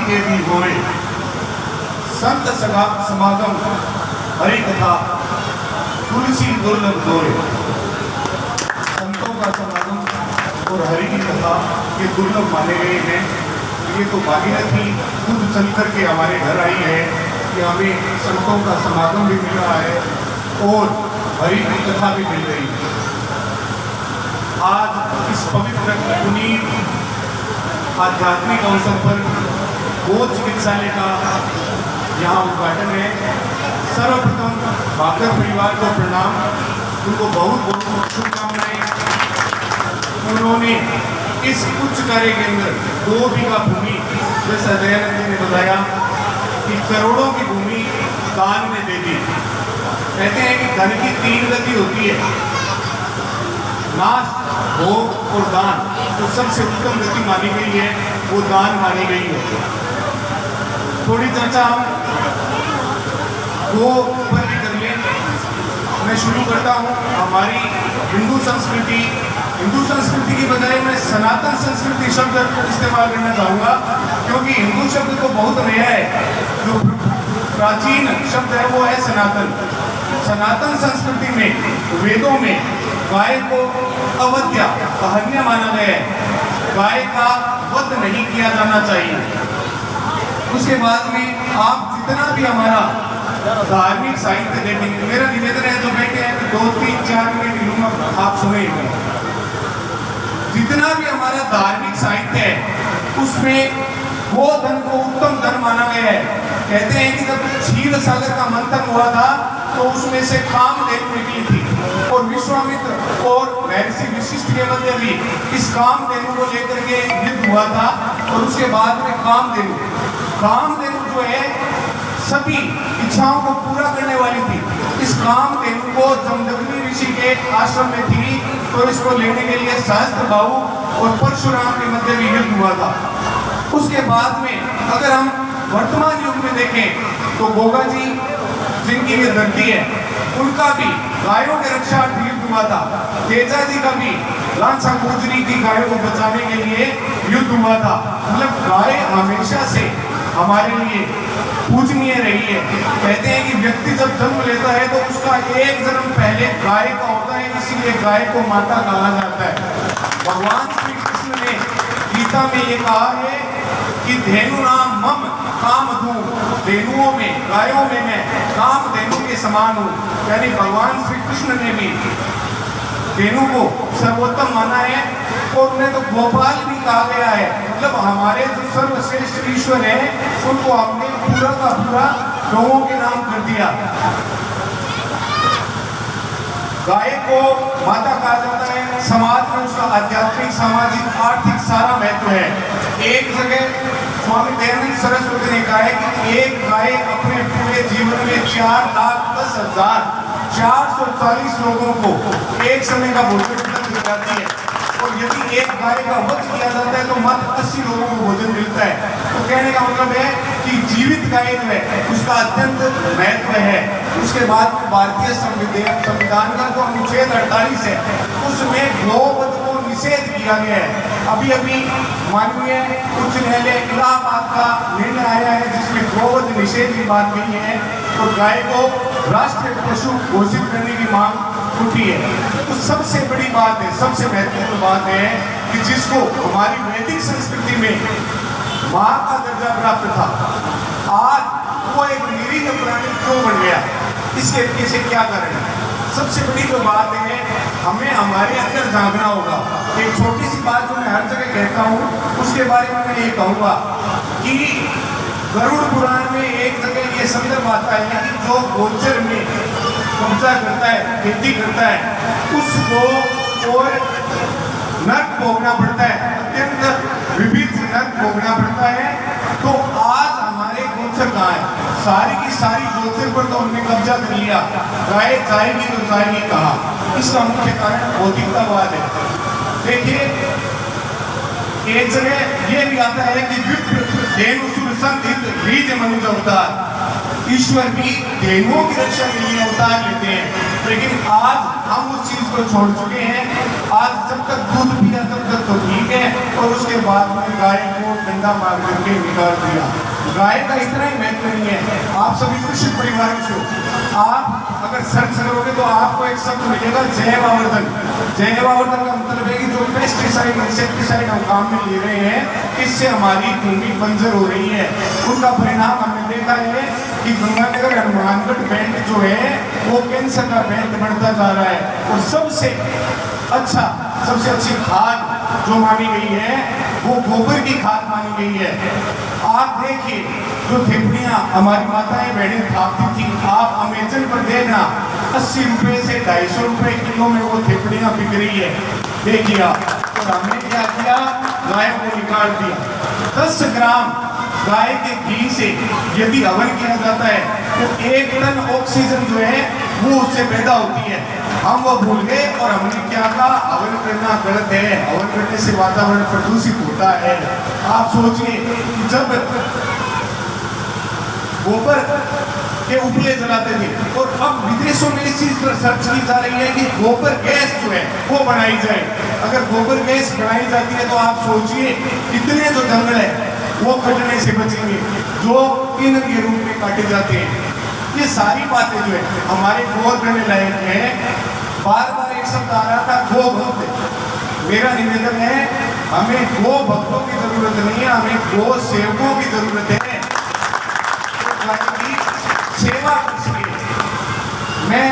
के भी होए संत समागम हरि कथा तुलसी दुर्लभ दोरे। संतों का समागम और हरि की कथा ये दुर्लभ माने गए हैं। ये तो भागीरथी खुद चल करके हमारे घर आई है कि हमें संतों का समागम भी मिल रहा है और हरि की कथा भी मिल रही है। आज इस पवित्र पुनीत आध्यात्मिक अवसर पर गो चिकित्सालय का यहाँ उद्घाटन है। सर्वप्रथम भाकर परिवार को प्रणाम, उनको बहुत बहुत शुभकामनाएं। उन्होंने इस उच्च कार्य के अंदर 2 बीघा भूमि, जैसा दयानंद जी ने बताया कि करोड़ों की भूमि दान में दे दी। कहते हैं कि धन की 3 गति होती है, नाश, भोग और दान। तो सबसे उत्तम गति मानी गई है वो दान मानी गई है। थोड़ी चर्चा हम गो पर भी कर लें। मैं शुरू करता हूँ हमारी हिंदू संस्कृति की बजाय मैं सनातन संस्कृति शब्द इस्तेमाल करना चाहूँगा, क्योंकि हिंदू शब्द तो बहुत नया है। जो प्राचीन शब्द है वो है सनातन। सनातन संस्कृति में वेदों में गाय को अवध्या, अहन्य माना गया है। गाय का वध नहीं किया जाना चाहिए। उसके बाद में आप जितना भी हमारा धार्मिक साहित्य देखेंगे, मेरा निवेदन है जो बैठे हैं कि 2, 3, 4 मिनट लूंगा, आप सुनेंगे। जितना भी हमारा धार्मिक साहित्य है उसमें वो धन को उत्तम धन माना गया है। कहते हैं कि जब क्षीर सागर का मंथन हुआ था तो उसमें से कामधेनु निकली थी और विश्वामित्र और महर्षि वशिष्ठ के मध्य भी इस कामधेनु को लेकर के युद्ध हुआ था। और उसके बाद में कामधेनु जो है सभी इच्छाओं को पूरा करने वाली थी। इस कामधेनु को जमदग्नि ऋषि के आश्रम में थी, तो इसको लेने के लिए सहस्त्रबाहु और परशुराम के मध्य भी युद्ध हुआ था। उसके बाद में अगर हम वर्तमान युग में देखें तो गोगा जी जिनकी ये धरती है, उनका भी गायों के रक्षार्थ युद्ध हुआ था। तेजा जी का भी लांसा गुजरी की गायों को बचाने के लिए युद्ध हुआ था। मतलब गाय हमेशा से हमारे लिए पूजनीय रही है। कहते हैं कि व्यक्ति जब जन्म लेता है तो उसका एक जन्म पहले गाय का होता है, इसीलिए गाय को माता कहा जाता है। भगवान श्री कृष्ण ने गीता में ये कहा है कि धेनु नाम मम कामधु, धेनुओं में, गायों में मैं कामधेनु के समान हूँ। यानी भगवान श्री कृष्ण ने भी धेनु को सर्वोत्तम माना है और उन्हें तो गोपाल भी कहा गया है। मतलब हमारे जो सर्वश्रेष्ठ ईश्वर है उनको हमने पूरा का पूरा गौओं के नाम कर दिया। गाय को माता कहा जाता है। समाज में उसका आध्यात्मिक, सामाजिक, आर्थिक सारा महत्व है। एक जगह स्वामी दयानंद सरस्वती ने कहा है कि एक गाय अपने पूरे जीवन में 4,10,440 लोगों को एक समय का भोजन मिल जाती है। और यदि एक गाय का वध किया जाता है तो मात्र 80 लोगों को भोजन मिलता है। तो कहने का मतलब है कि जीवित गाय जो है उसका अत्यंत महत्व है। उसके बाद में भारतीय संविधान का जो अनुच्छेद 48 है उसमें गौवध को निषेध किया गया है। अभी अभी माननीय उच्च न्यायालय इलाहाबाद का निर्णय आया है जिसमें गौवध निषेध की बात कही है और गाय को राष्ट्रीय पशु घोषित करने की मांग उठी है। तो सबसे बड़ी बात है, सबसे महत्वपूर्ण बात है कि जिसको हमारी वैदिक संस्कृति में मां का दर्जा प्राप्त था, आज वो एक निरीह प्राणी क्यों बन गया, इसके पीछे क्या कारण है? सबसे बड़ी जो बात है हमें हमारे अंदर जागना होगा। एक छोटी सी बात जो मैं हर जगह कहता हूँ उसके बारे में मैं ये कहूँगा कि गरुड़ पुराण में एक जगह ये संदर्भ आता है कि जो गोचर में कब्जा करता है, खेती करता है, उसको और नर्क भोगना पड़ता है, अत्यंत विभिन्न नर्क भोगना पड़ता है। तो आज हमारे गोचर कहाँ है? सारी की सारी गोचर पर तो हमने कब्जा कर लिया, गाय जाएगी तो जाएगी कहाँ? इसका मुख्य कारण भौतिकतावाद है। देखिए एक जगह ये भी आता है कि मनुष्य अवतार, ईश्वर भी धेनुओं की रक्षा के लिए अवतार लेते हैं। लेकिन आज हम उस चीज को छोड़ चुके हैं। आज जब तक दूध पिया तब तक तो ठीक है और उसके बाद में गाय को डंडा मार करके निकाल दिया। गाय का इतना ही महत्व नहीं है। आप सभी कृषि परिवार से हो, आप अगर सर्च करोगे तो आपको एक शब्द मिलेगा जैव आवर्धन। जैव आवर्धन का मतलब है कि जो पेस्टिसाइड, इंसेक्टिसाइड हम काम में ले रहे हैं इससे हमारी भूमि बंजर हो रही है। उनका परिणाम हमने देखा है कि गंगानगर हनुमानगढ़ बेल्ट जो है वो कैंसर का बेल्ट बढ़ता जा रहा है। और सबसे अच्छी खाद जो मानी गई है वो गोबर की खाद मानी गई है। आप देखिए जो थिपड़ियाँ हमारी माताएं बहनें थापती थी, आप अमेजन पर देखना 80 रुपये से 250 रुपये किलो में वो थिपड़ियाँ बिक रही है। देखिए आप, और हमने क्या किया, गाय को निकाल दिया। 10 ग्राम गाय के घी से यदि हवन किया जाता है तो 1 टन ऑक्सीजन जो है वो उससे पैदा होती है। हम वो भूल गए और हमने क्या कहा, हवन करना गलत है, हवन करने से वातावरण प्रदूषित होता है। आप सोचिए जब गोबर के उपले जलाते थे, और अब विदेशों में इस चीज पर सर्च की जा रही है कि गोबर गैस जो है वो बनाई जाए। अगर गोबर गैस बनाई जाती है तो आप सोचिए कितने जो जंगल है वो कटने से बचेंगे जो इन के रूप में काटे जाते हैं। ये सारी बातें जो है हमारे गौर करने लायक है। बार बार एक शब्द आ रहा था गो भक्त। मेरा निवेदन है, हमें गो भक्तों की जरूरत नहीं है, हमें गो सेवकों की जरूरत है की सेवा कर सके। मैं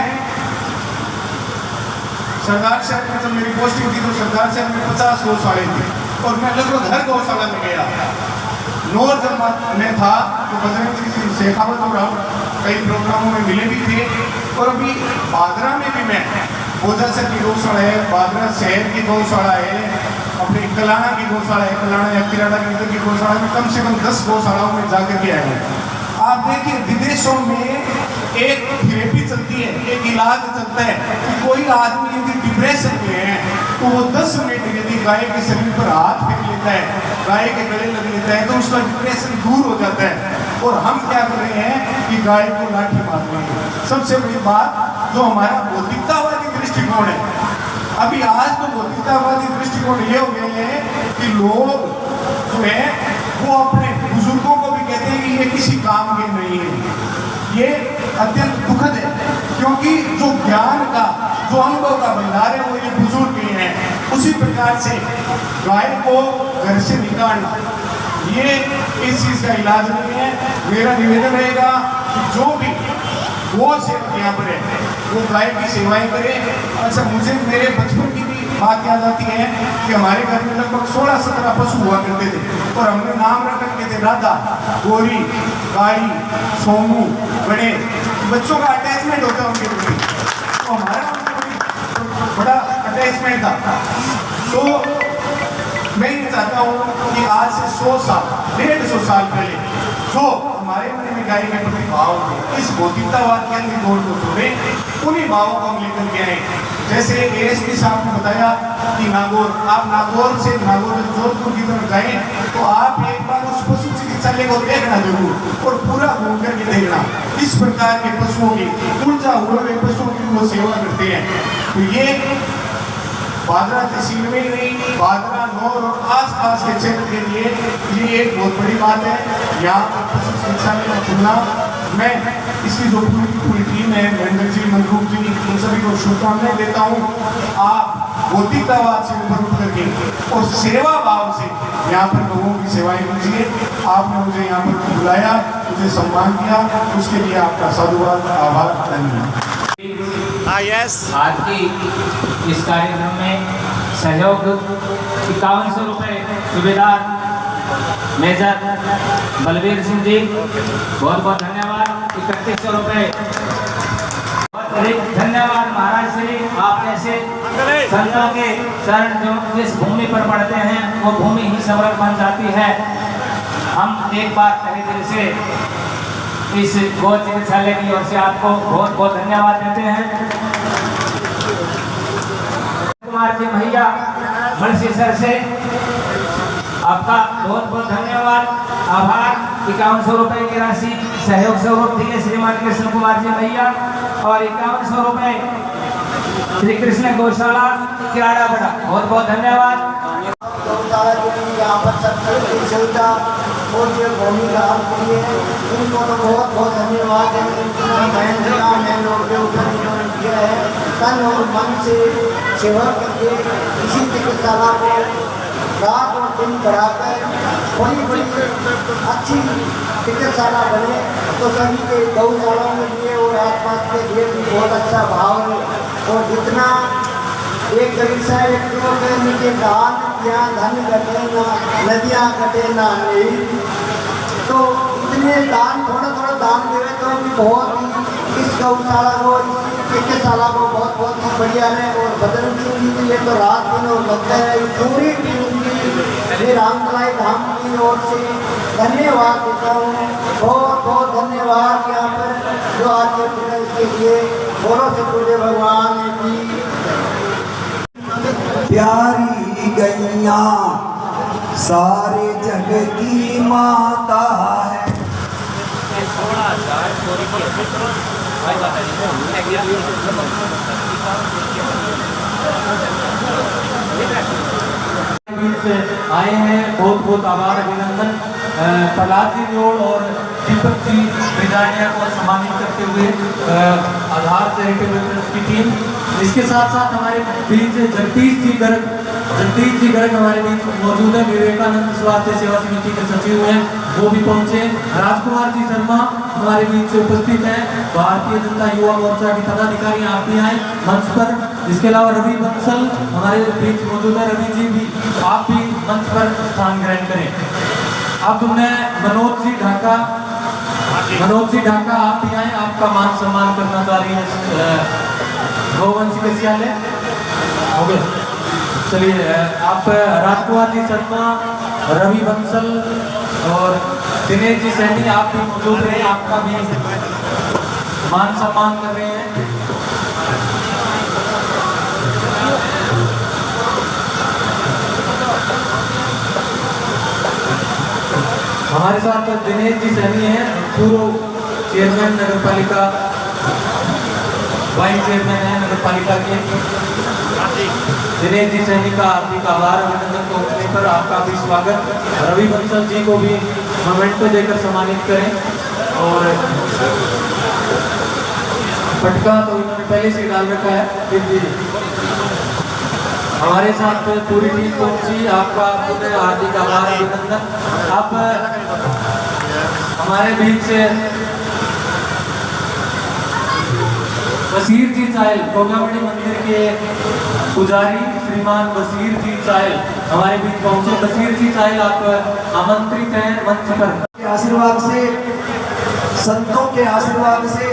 सरदार शहर में जब मेरी पोस्टिंग थी तो सरदार शहर में 50 गौशाले थे और मैं लगभग हर गौशाला में गया। नौर जब मैं था तो बजरंग सिंह शेखावत और हम कई प्रोग्रामों में मिले भी थे। और अभी बादरा में भी मैं ओजासर की गौशाला है, बादरा शहर की गौशाला है, अपने कलाना की गौशाला है, कलाना या किराना की गौशाला में कम से कम 10 गौशालाओं में जाकर के आए हैं। आप देखिए विदेशों में एक थेरेपी चलती है, एक इलाज चलता है कि कोई आदमी यदि डिप्रेशन में है तो वो 10 मिनट यदि गाय के शरीर पर हाथ फेंक लेता है, गाय के गले लग लेता है तो उसका डिप्रेशन दूर हो जाता है। और हम क्या कर रहे हैं कि गाय को लाठी मार रहे हैं। सबसे बड़ी बात जो हमारा भौतिकतावादी दृष्टिकोण है, अभी आज तो भौतिकतावादी दृष्टिकोण ये हो गया है कि लोग जो है वो अपने बुजुर्गों को भी कहते हैं कि ये किसी काम के नहीं है। ये अत्यंत दुखद है क्योंकि जो ज्ञान का जो अनुभव का भंडार है वो ये बुजुर्ग ही हैं। उसी प्रकार से गाय को घर से निकालना ये इस चीज का इलाज नहीं है। मेरा निवेदन रहेगा कि जो भी गौ सेवक यहाँ पर है वो गाय की सेवाएं करे। अच्छा, मुझे मेरे बचपन की भी बात याद आती है कि हमारे घर में लगभग 16-17 पशु हुआ करते थे और हमने नाम रख रखे थे राधा, गोरी, काली, सोमू, गणेश। बच्चों का अटैचमेंट होता है उनके प्रति, तो हमारा बड़ा अटैचमेंट था। तो मैं ये चाहता हूँ कि आज से 100 साल 150 साल पहले जो हमारे मन में गाय के प्रति भाव थे, इस भौतिकतावाद के अंदर दौड़ को छोड़े, उन्हीं भावों को हम लेकर के आए। जैसे एएसपी साहब ने बताया कि नागौर, आप नागौर से जोधपुर की तरफ जाएं तो आप एक बार उस पशु चिकित्सालय को देखना जरूर और पूरा घूम करके देखना किस प्रकार के पशुओं की, उलझा हुए पशुओं की वो सेवा करते हैं। तो ये बादरा तहसील में ही नहीं, बादरा नौर और आसपास के क्षेत्र के लिए ये एक बहुत बड़ी बात है। यहाँ पर पशु चिकित्सालय का खुलना, मैं इसकी जो पूरी टीम है, महेंद्र जी, मनरूप जी, उन सभी को शुभकामनाएं देता हूँ। आप भौतिकतावाद से ऊपर उठ करके और सेवा भाव से यहाँ पर लोगों की सेवाएं कीजिए। आपने मुझे यहाँ पर बुलाया, मुझे सम्मान किया, उसके लिए आपका साधुवाद, आभार, धन्यवाद। आज की इस कार्यक्रम में सहयोग 5100 रुपये सुबेदार मेजर बलबीर सिंह जी, बहुत बहुत धन्यवाद। 3100 रुपये धन्यवाद महाराज श्री। आप जैसे संतों के चरण जो जिस भूमि पर पड़ते हैं वो भूमि ही समृद्ध बन जाती है। हम एक बार तहे दिल से इस गौ चिकित्सालय की ओर से आपको बहुत बहुत धन्यवाद देते हैं। कुमार जी भैया मलसीसर से आपका बहुत बहुत धन्यवाद, आभार। 5100 रुपये की राशि सहयोग स्वरूप दिए श्रीमान कृष्ण कुमार जी भैया और 5100 रुपये श्री कृष्ण गौशाला किराड़ा बड़ा, बहुत बहुत धन्यवाद। गौशाला के लिए यहाँ पर सबसे सुविधा और जो भूमिका आपके लिए उनको तो बहुत बहुत धन्यवाद है। महेंद्र का मैं लोग के ऊपर इन्होंने किया है, तन और मन से सेवा करके इसी चिकित्सालय को रात और दिन बढ़ाकर बड़ी बड़ी अच्छी चिकित्सालय बने तो सभी के गौशालाओं के लिए और आसपास के लिए भी बहुत अच्छा भाव है। और जितना एक गरीब व्यक्तियों के नीचे दान यहाँ धन कटे ना नदियाँ कटे ना नहीं। तो इतने दान थोड़ा थोड़ा दान देवे तो भी बहुत ही इस गौशाला को इस शाला को बहुत बहुत ही बढ़िया है। और बजरंग सिंह जी के लिए तो रात दिन और लगता है पूरी टीम की श्री रामतलाई धाम की ओर से धन्यवाद देता हूँ। बहुत बहुत धन्यवाद यहाँ पर जो आज ये इसके लिए बोलो से पूरे भगवान की। प्यारी गैया सारे जग की माता है। से आए हैं, बहुत बहुत आभार अभिनंदन। प्रहलाद जी रोड और दीपक जी बिजानिया को सम्मानित करते हुए आधार चैरिटेबल ट्रस्ट की टीम। इसके साथ साथ हमारे बीच जगदीश जी गर्ग हमारे बीच मौजूद है। विवेकानंद स्वास्थ्य सेवा समिति के सचिव हैं, वो भी पहुंचे। राजकुमार जी शर्मा हमारे बीच से उपस्थित हैं। भारतीय जनता युवा मोर्चा के पदाधिकारी आप भी आए मंच पर। इसके अलावा रवि बंसल हमारे बीच मौजूद है। रवि जी भी आप भी मंच पर स्थान ग्रहण करें। अब मैं मनोज जी ढाका आप भी आए, आपका मान सम्मान करना चाह रही है गौवंश विद्यालय। हो गया, चलिए आप राजकुमार जी शर्मा, रवि बंसल और दिनेश जी सैनी आप भी मौजूद रहे, आपका भी मान सम्मान कर रहे हैं। हमारे साथ दिनेश जी सैनी हैं, पूर्व चेयरमैन नगर पालिका, वाइस चेयरमैन है नगर पालिका के। दिनेश जी सैनी का हार्दिक आभार अभिनंदन पहुंचने पर आपका भी स्वागत। रवि बंसल जी को भी मोमेंटो देकर सम्मानित करें। और पटका तो इन्होंने पहले से डाल रखा है। फिर भी हमारे साथ पूरी टीम पहुंची, आपका पुनः हार्दिक आभार अभिनंदन। अब हमारे बीच से बशीर जी चायल, गोगावड़ी मंदिर के पुजारी श्रीमान बशीर जी चायल हमारे बीच पहुंचे। बशीर जी चायल आप आमंत्रित हैं मंच पर। आशीर्वाद से, संतों के आशीर्वाद से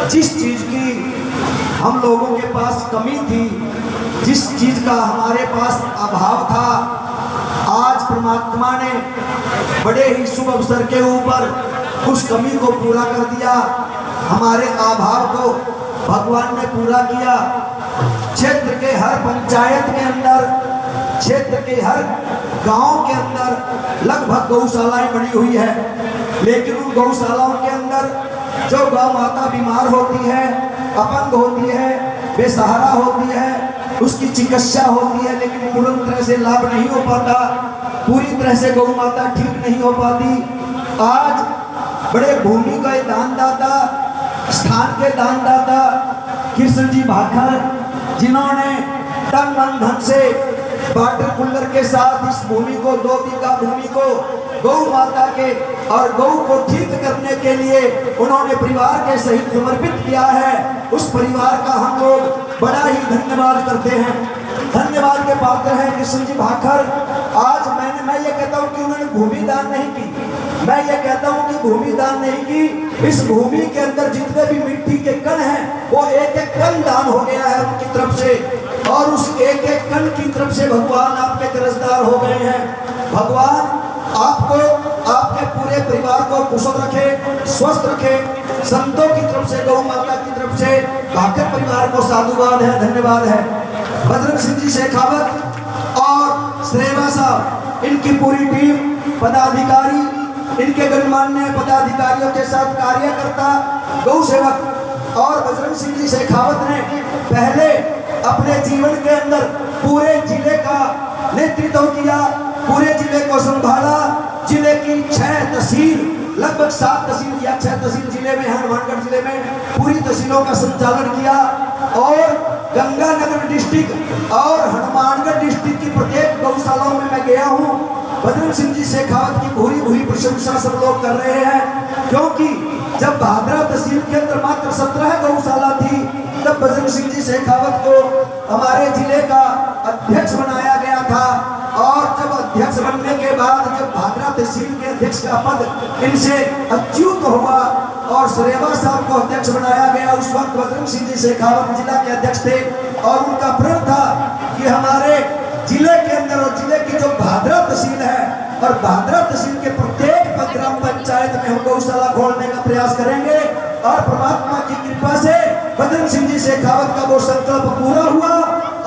जिस चीज की हम लोगों के पास कमी थी, जिस चीज का हमारे पास अभाव था, आज परमात्मा ने बड़े ही शुभ अवसर के ऊपर उस कमी को पूरा कर दिया। हमारे अभाव को भगवान ने पूरा किया। क्षेत्र के हर पंचायत के अंदर, क्षेत्र के हर गांव के अंदर लगभग गौशालाएं बनी हुई है। लेकिन उन गौशालाओं के अंदर जो गौ माता बीमार होती है, अपंग होती है, बेसहारा होती है, उसकी चिकित्सा होती है, लेकिन पूर्ण तरह से लाभ नहीं हो पाता, पूरी तरह से गौ माता ठीक नहीं हो पाती। आज बड़े भूमि का दानदाता, स्थान के दानदाता कृष्ण जी भाखर, जिन्होंने तन मन धन से वाटर कूलर के साथ इस भूमि को, 2 बीघा भूमि को गौ माता के और गौ को ठीक करने के लिए उन्होंने परिवार के सहित समर्पित किया है। उस परिवार का हम लोग बड़ा ही धन्यवाद करते हैं। धन्यवाद के पात्र हैं कृष्ण जी भाखर। आज मैं ये कहता हूँ कि उन्होंने भूमि दान नहीं की, मैं ये कहता हूँ कि भूमि दान नहीं की। इस भूमि के अंदर जितने भी मिट्टी के कण हैं, वो एक एक कण दान हो गया है उनकी तरफ से, और उस एक एक कण की तरफ से भगवान आपके कर्जदार हो गए हैं। भगवान आपको, आपके पूरे परिवार को कुशल रखे, स्वस्थ रखे। संतों की तरफ से, गौ माता की तरफ से भाकर परिवार को साधुवाद है, धन्यवाद है। बजरंग सिंह जी शेखावत और श्रेवा साहब, इनकी पूरी टीम, पदाधिकारी, इनके गणमान्य पदाधिकारियों के साथ कार्यकर्ता, गौ सेवक और बजरंग सिंह जी शेखावत ने पहले अपने जीवन के अंदर पूरे जिले का नेतृत्व किया, पूरे जिले को संभाला। जिले की 6 तहसील, लगभग 7 तहसील या 6 तहसील जिले में, हनुमानगढ़ जिले में पूरी तहसीलों का संचालन किया। और गंगानगर डिस्ट्रिक्ट और हनुमानगढ़ डिस्ट्रिक्ट की प्रत्येक गौशालाओं में मैं गया हूँ। बजरंग सिंह जी शेखावत की भूरी भूरी प्रशंसा सब लोग कर रहे हैं, क्योंकि जब भादरा तहसील के अंदर मात्र 17 गौशाला थी, तब बजरंग सिंह जी शेखावत को हमारे जिले का अध्यक्ष बनाया गया था। अध्यक्ष बनने के बाद जब भादरा तहसील के अध्यक्ष का पद इनसे अच्युत हुआ और सरेवा साहब को अध्यक्ष बनाया गया, उस वक्त बजरंग सिंह जी शेखावत जिला के अध्यक्ष थे और उनका प्रण था कि हमारे जिले के अंदर और जिले की जो भादरा तहसील है और भादरा तहसील के प्रत्येक ग्राम पंचायत में हम गौशाला खोलने का प्रयास करेंगे। और परमात्मा की कृपा से बजरंग सिंह जी शेखावत का वो संकल्प पूरा हुआ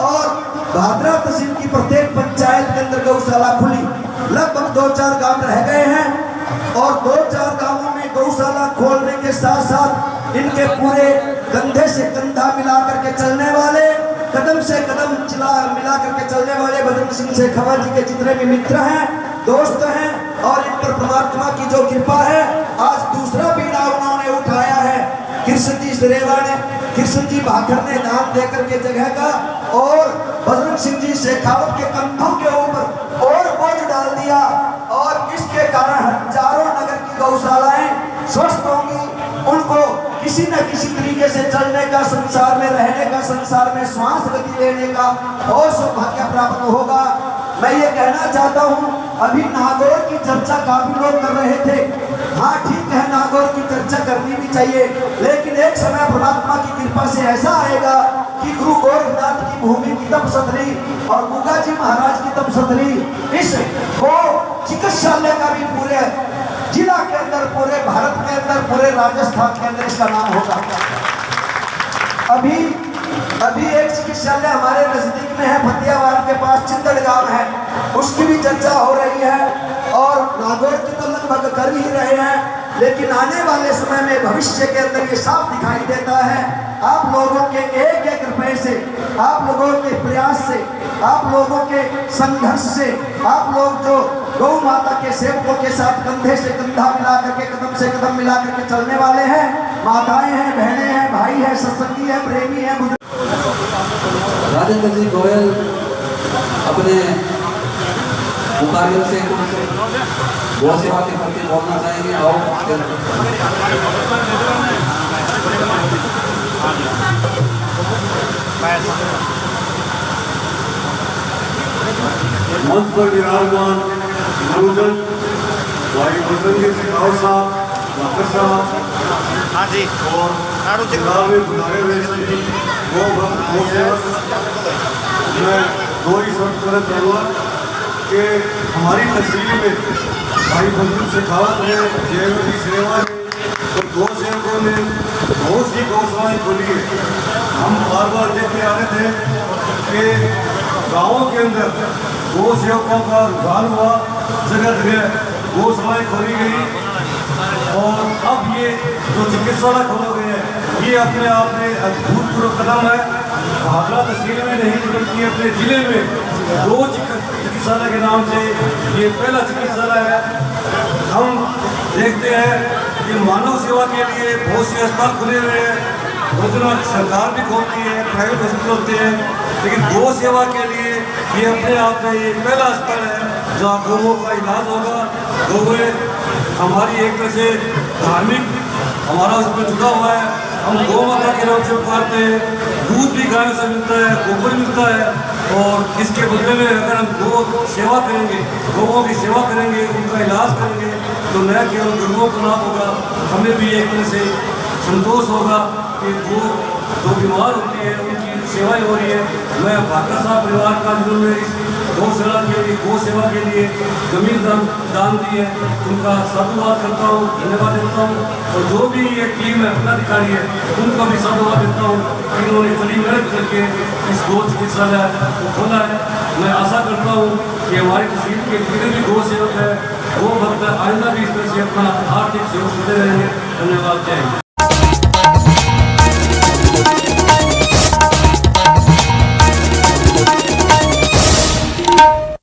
और भादरा तहसील की प्रत्येक पंचायत के अंदर गौशाला खुली। लगभग 2-4 गांव रह गए हैं और 2-4 गांवों में गौशाला खोलने के साथ साथ इनके पूरे कंधे से कंधा मिला करके चलने वाले, कदम से कदम मिला करके चलने वाले बजरंग सिंह शेखावत जी के जितने भी मित्र हैं, दोस्त हैं और इन पर परमात्मा की जो कृपा है, आज दूसरा बीड़ा उन्होंने उठाया है। कृष्ण जी सरेवा ने, कृष्ण जी भाकर ने दान देकर के जगह का और बजरंग सिंह जी शेखावत के कंधों के ऊपर और बोझ डाल दिया और इसके कारण हजारों नगर की गौशालाएं स्वस्थ होंगी, उनको किसी न किसी तरीके से चलने का, संसार में रहने का, संसार में श्वास गति लेने का और सौभाग्य प्राप्त होगा। मैं ये कहना चाहता हूँ, अभी नागौर की चर्चा काफी लोग कर रहे थे। हाँ ठीक है, नागौर की चर्चा करनी भी चाहिए, लेकिन एक समय परमात्मा की कृपा से ऐसा आएगा कि गुरु गोरखनाथ की भूमि की तपसतरी और गुगा जी महाराज की तपसतरी, इस वो चिकित्सालय का भी पूरे जिला के अंदर, पूरे भारत के अंदर, पूरे राजस्थान के अंदर इसका नाम होगा। अभी एक चिकित्सालय हमारे नजदीक में है, फतेहाबाद के पास चिंतड़ गांव है, उसकी भी चर्चा हो रही है और नागौर की तो लगभग कर ही रहे हैं, लेकिन आने वाले समय में भविष्य के अंदर ये साफ दिखाई देता है। आप लोगों के एक रुपए से, आप लोगों के प्रयास से, आप लोगों के संघर्ष से, आप लोग जो गौ माता के सेवकों के साथ कंधे से कंधा मिला करके, कदम से कदम मिला करके चलने वाले हैं, माताएं हैं, बहनें हैं, भाई हैं, सत्संगी हैं, प्रेमी हैं। राजेंद्र जी गोयल अपने मुकाबले से गौ सेवा के प्रति बोलना चाहेंगे और मंच पर विराजमान गुरुजन भाई बजरंग सिंह साहब, डॉक्टर साहब और जिला में बुलाए हुए सभी गौ सेवक, मैं 2 ही शब्द कहना चाहूँगा कि हमारी तहसील में भाई बजरंग शेखावत ने, जयवती सेवा ने और गौ सेवकों ने बहुत सी गौशालाएँ खोली है। हम बार बार देखते आ रहे थे कि गाँवों के अंदर गौ सेवकों का रुझान हुआ, जगह जगह गौशालाएँ खोली गई और अब ये जो चिकित्सालय खोले गए हैं, ये अपने आप में अभूतपूर्व कदम है। भादरा तहसील में नहीं बल्कि अपने जिले में 2 चिकित्सालय के नाम से ये पहला चिकित्सालय है। हम देखते हैं कि मानव सेवा के लिए बहुत से अस्पताल खुले हुए हैं, रोजाना सरकार भी खोलती है, प्राइवेट हॉस्पिटल होते हैं, लेकिन गौ सेवा के लिए ये अपने आप में ये पहला अस्पताल है जहाँ गौओं का इलाज होगा। गौएं हमारी एक तरह से धार्मिक हमारा उसमें जुड़ा हुआ है, हम गौ माता के नाम से पुकारते हैं, दूध भी गायों से मिलता है, गोबर मिलता है और इसके बदले में अगर हम गौ सेवा करेंगे, गौओं की सेवा करेंगे, उनका इलाज करेंगे तो न केवल गौओं को लाभ होगा, हमें भी एक तरह से संतोष होगा कि गौ जो बीमार होती है उनकी सेवाएं हो रही है। मैं भाकर साहब परिवार का जिन्होंने इस गौशाला के लिए, गौ सेवा के लिए जमीन दान दी है, उनका साधुवाद करता हूँ, धन्यवाद देता हूँ और जो भी ये टीम है, पदाधिकारी है, उनको भी साधुवाद देता हूँ कि उन्होंने बड़ी मेहनत करके इस गौ चिकित्सालय को खोला है। मैं आशा करता हूँ कि हमारी तहसील के जितने भी गौ सेवक है, गौ भक्त आइंदा भी इस तरह से अपना आर्थिक सहयोग करते रहेंगे। धन्यवाद। जय हिंद।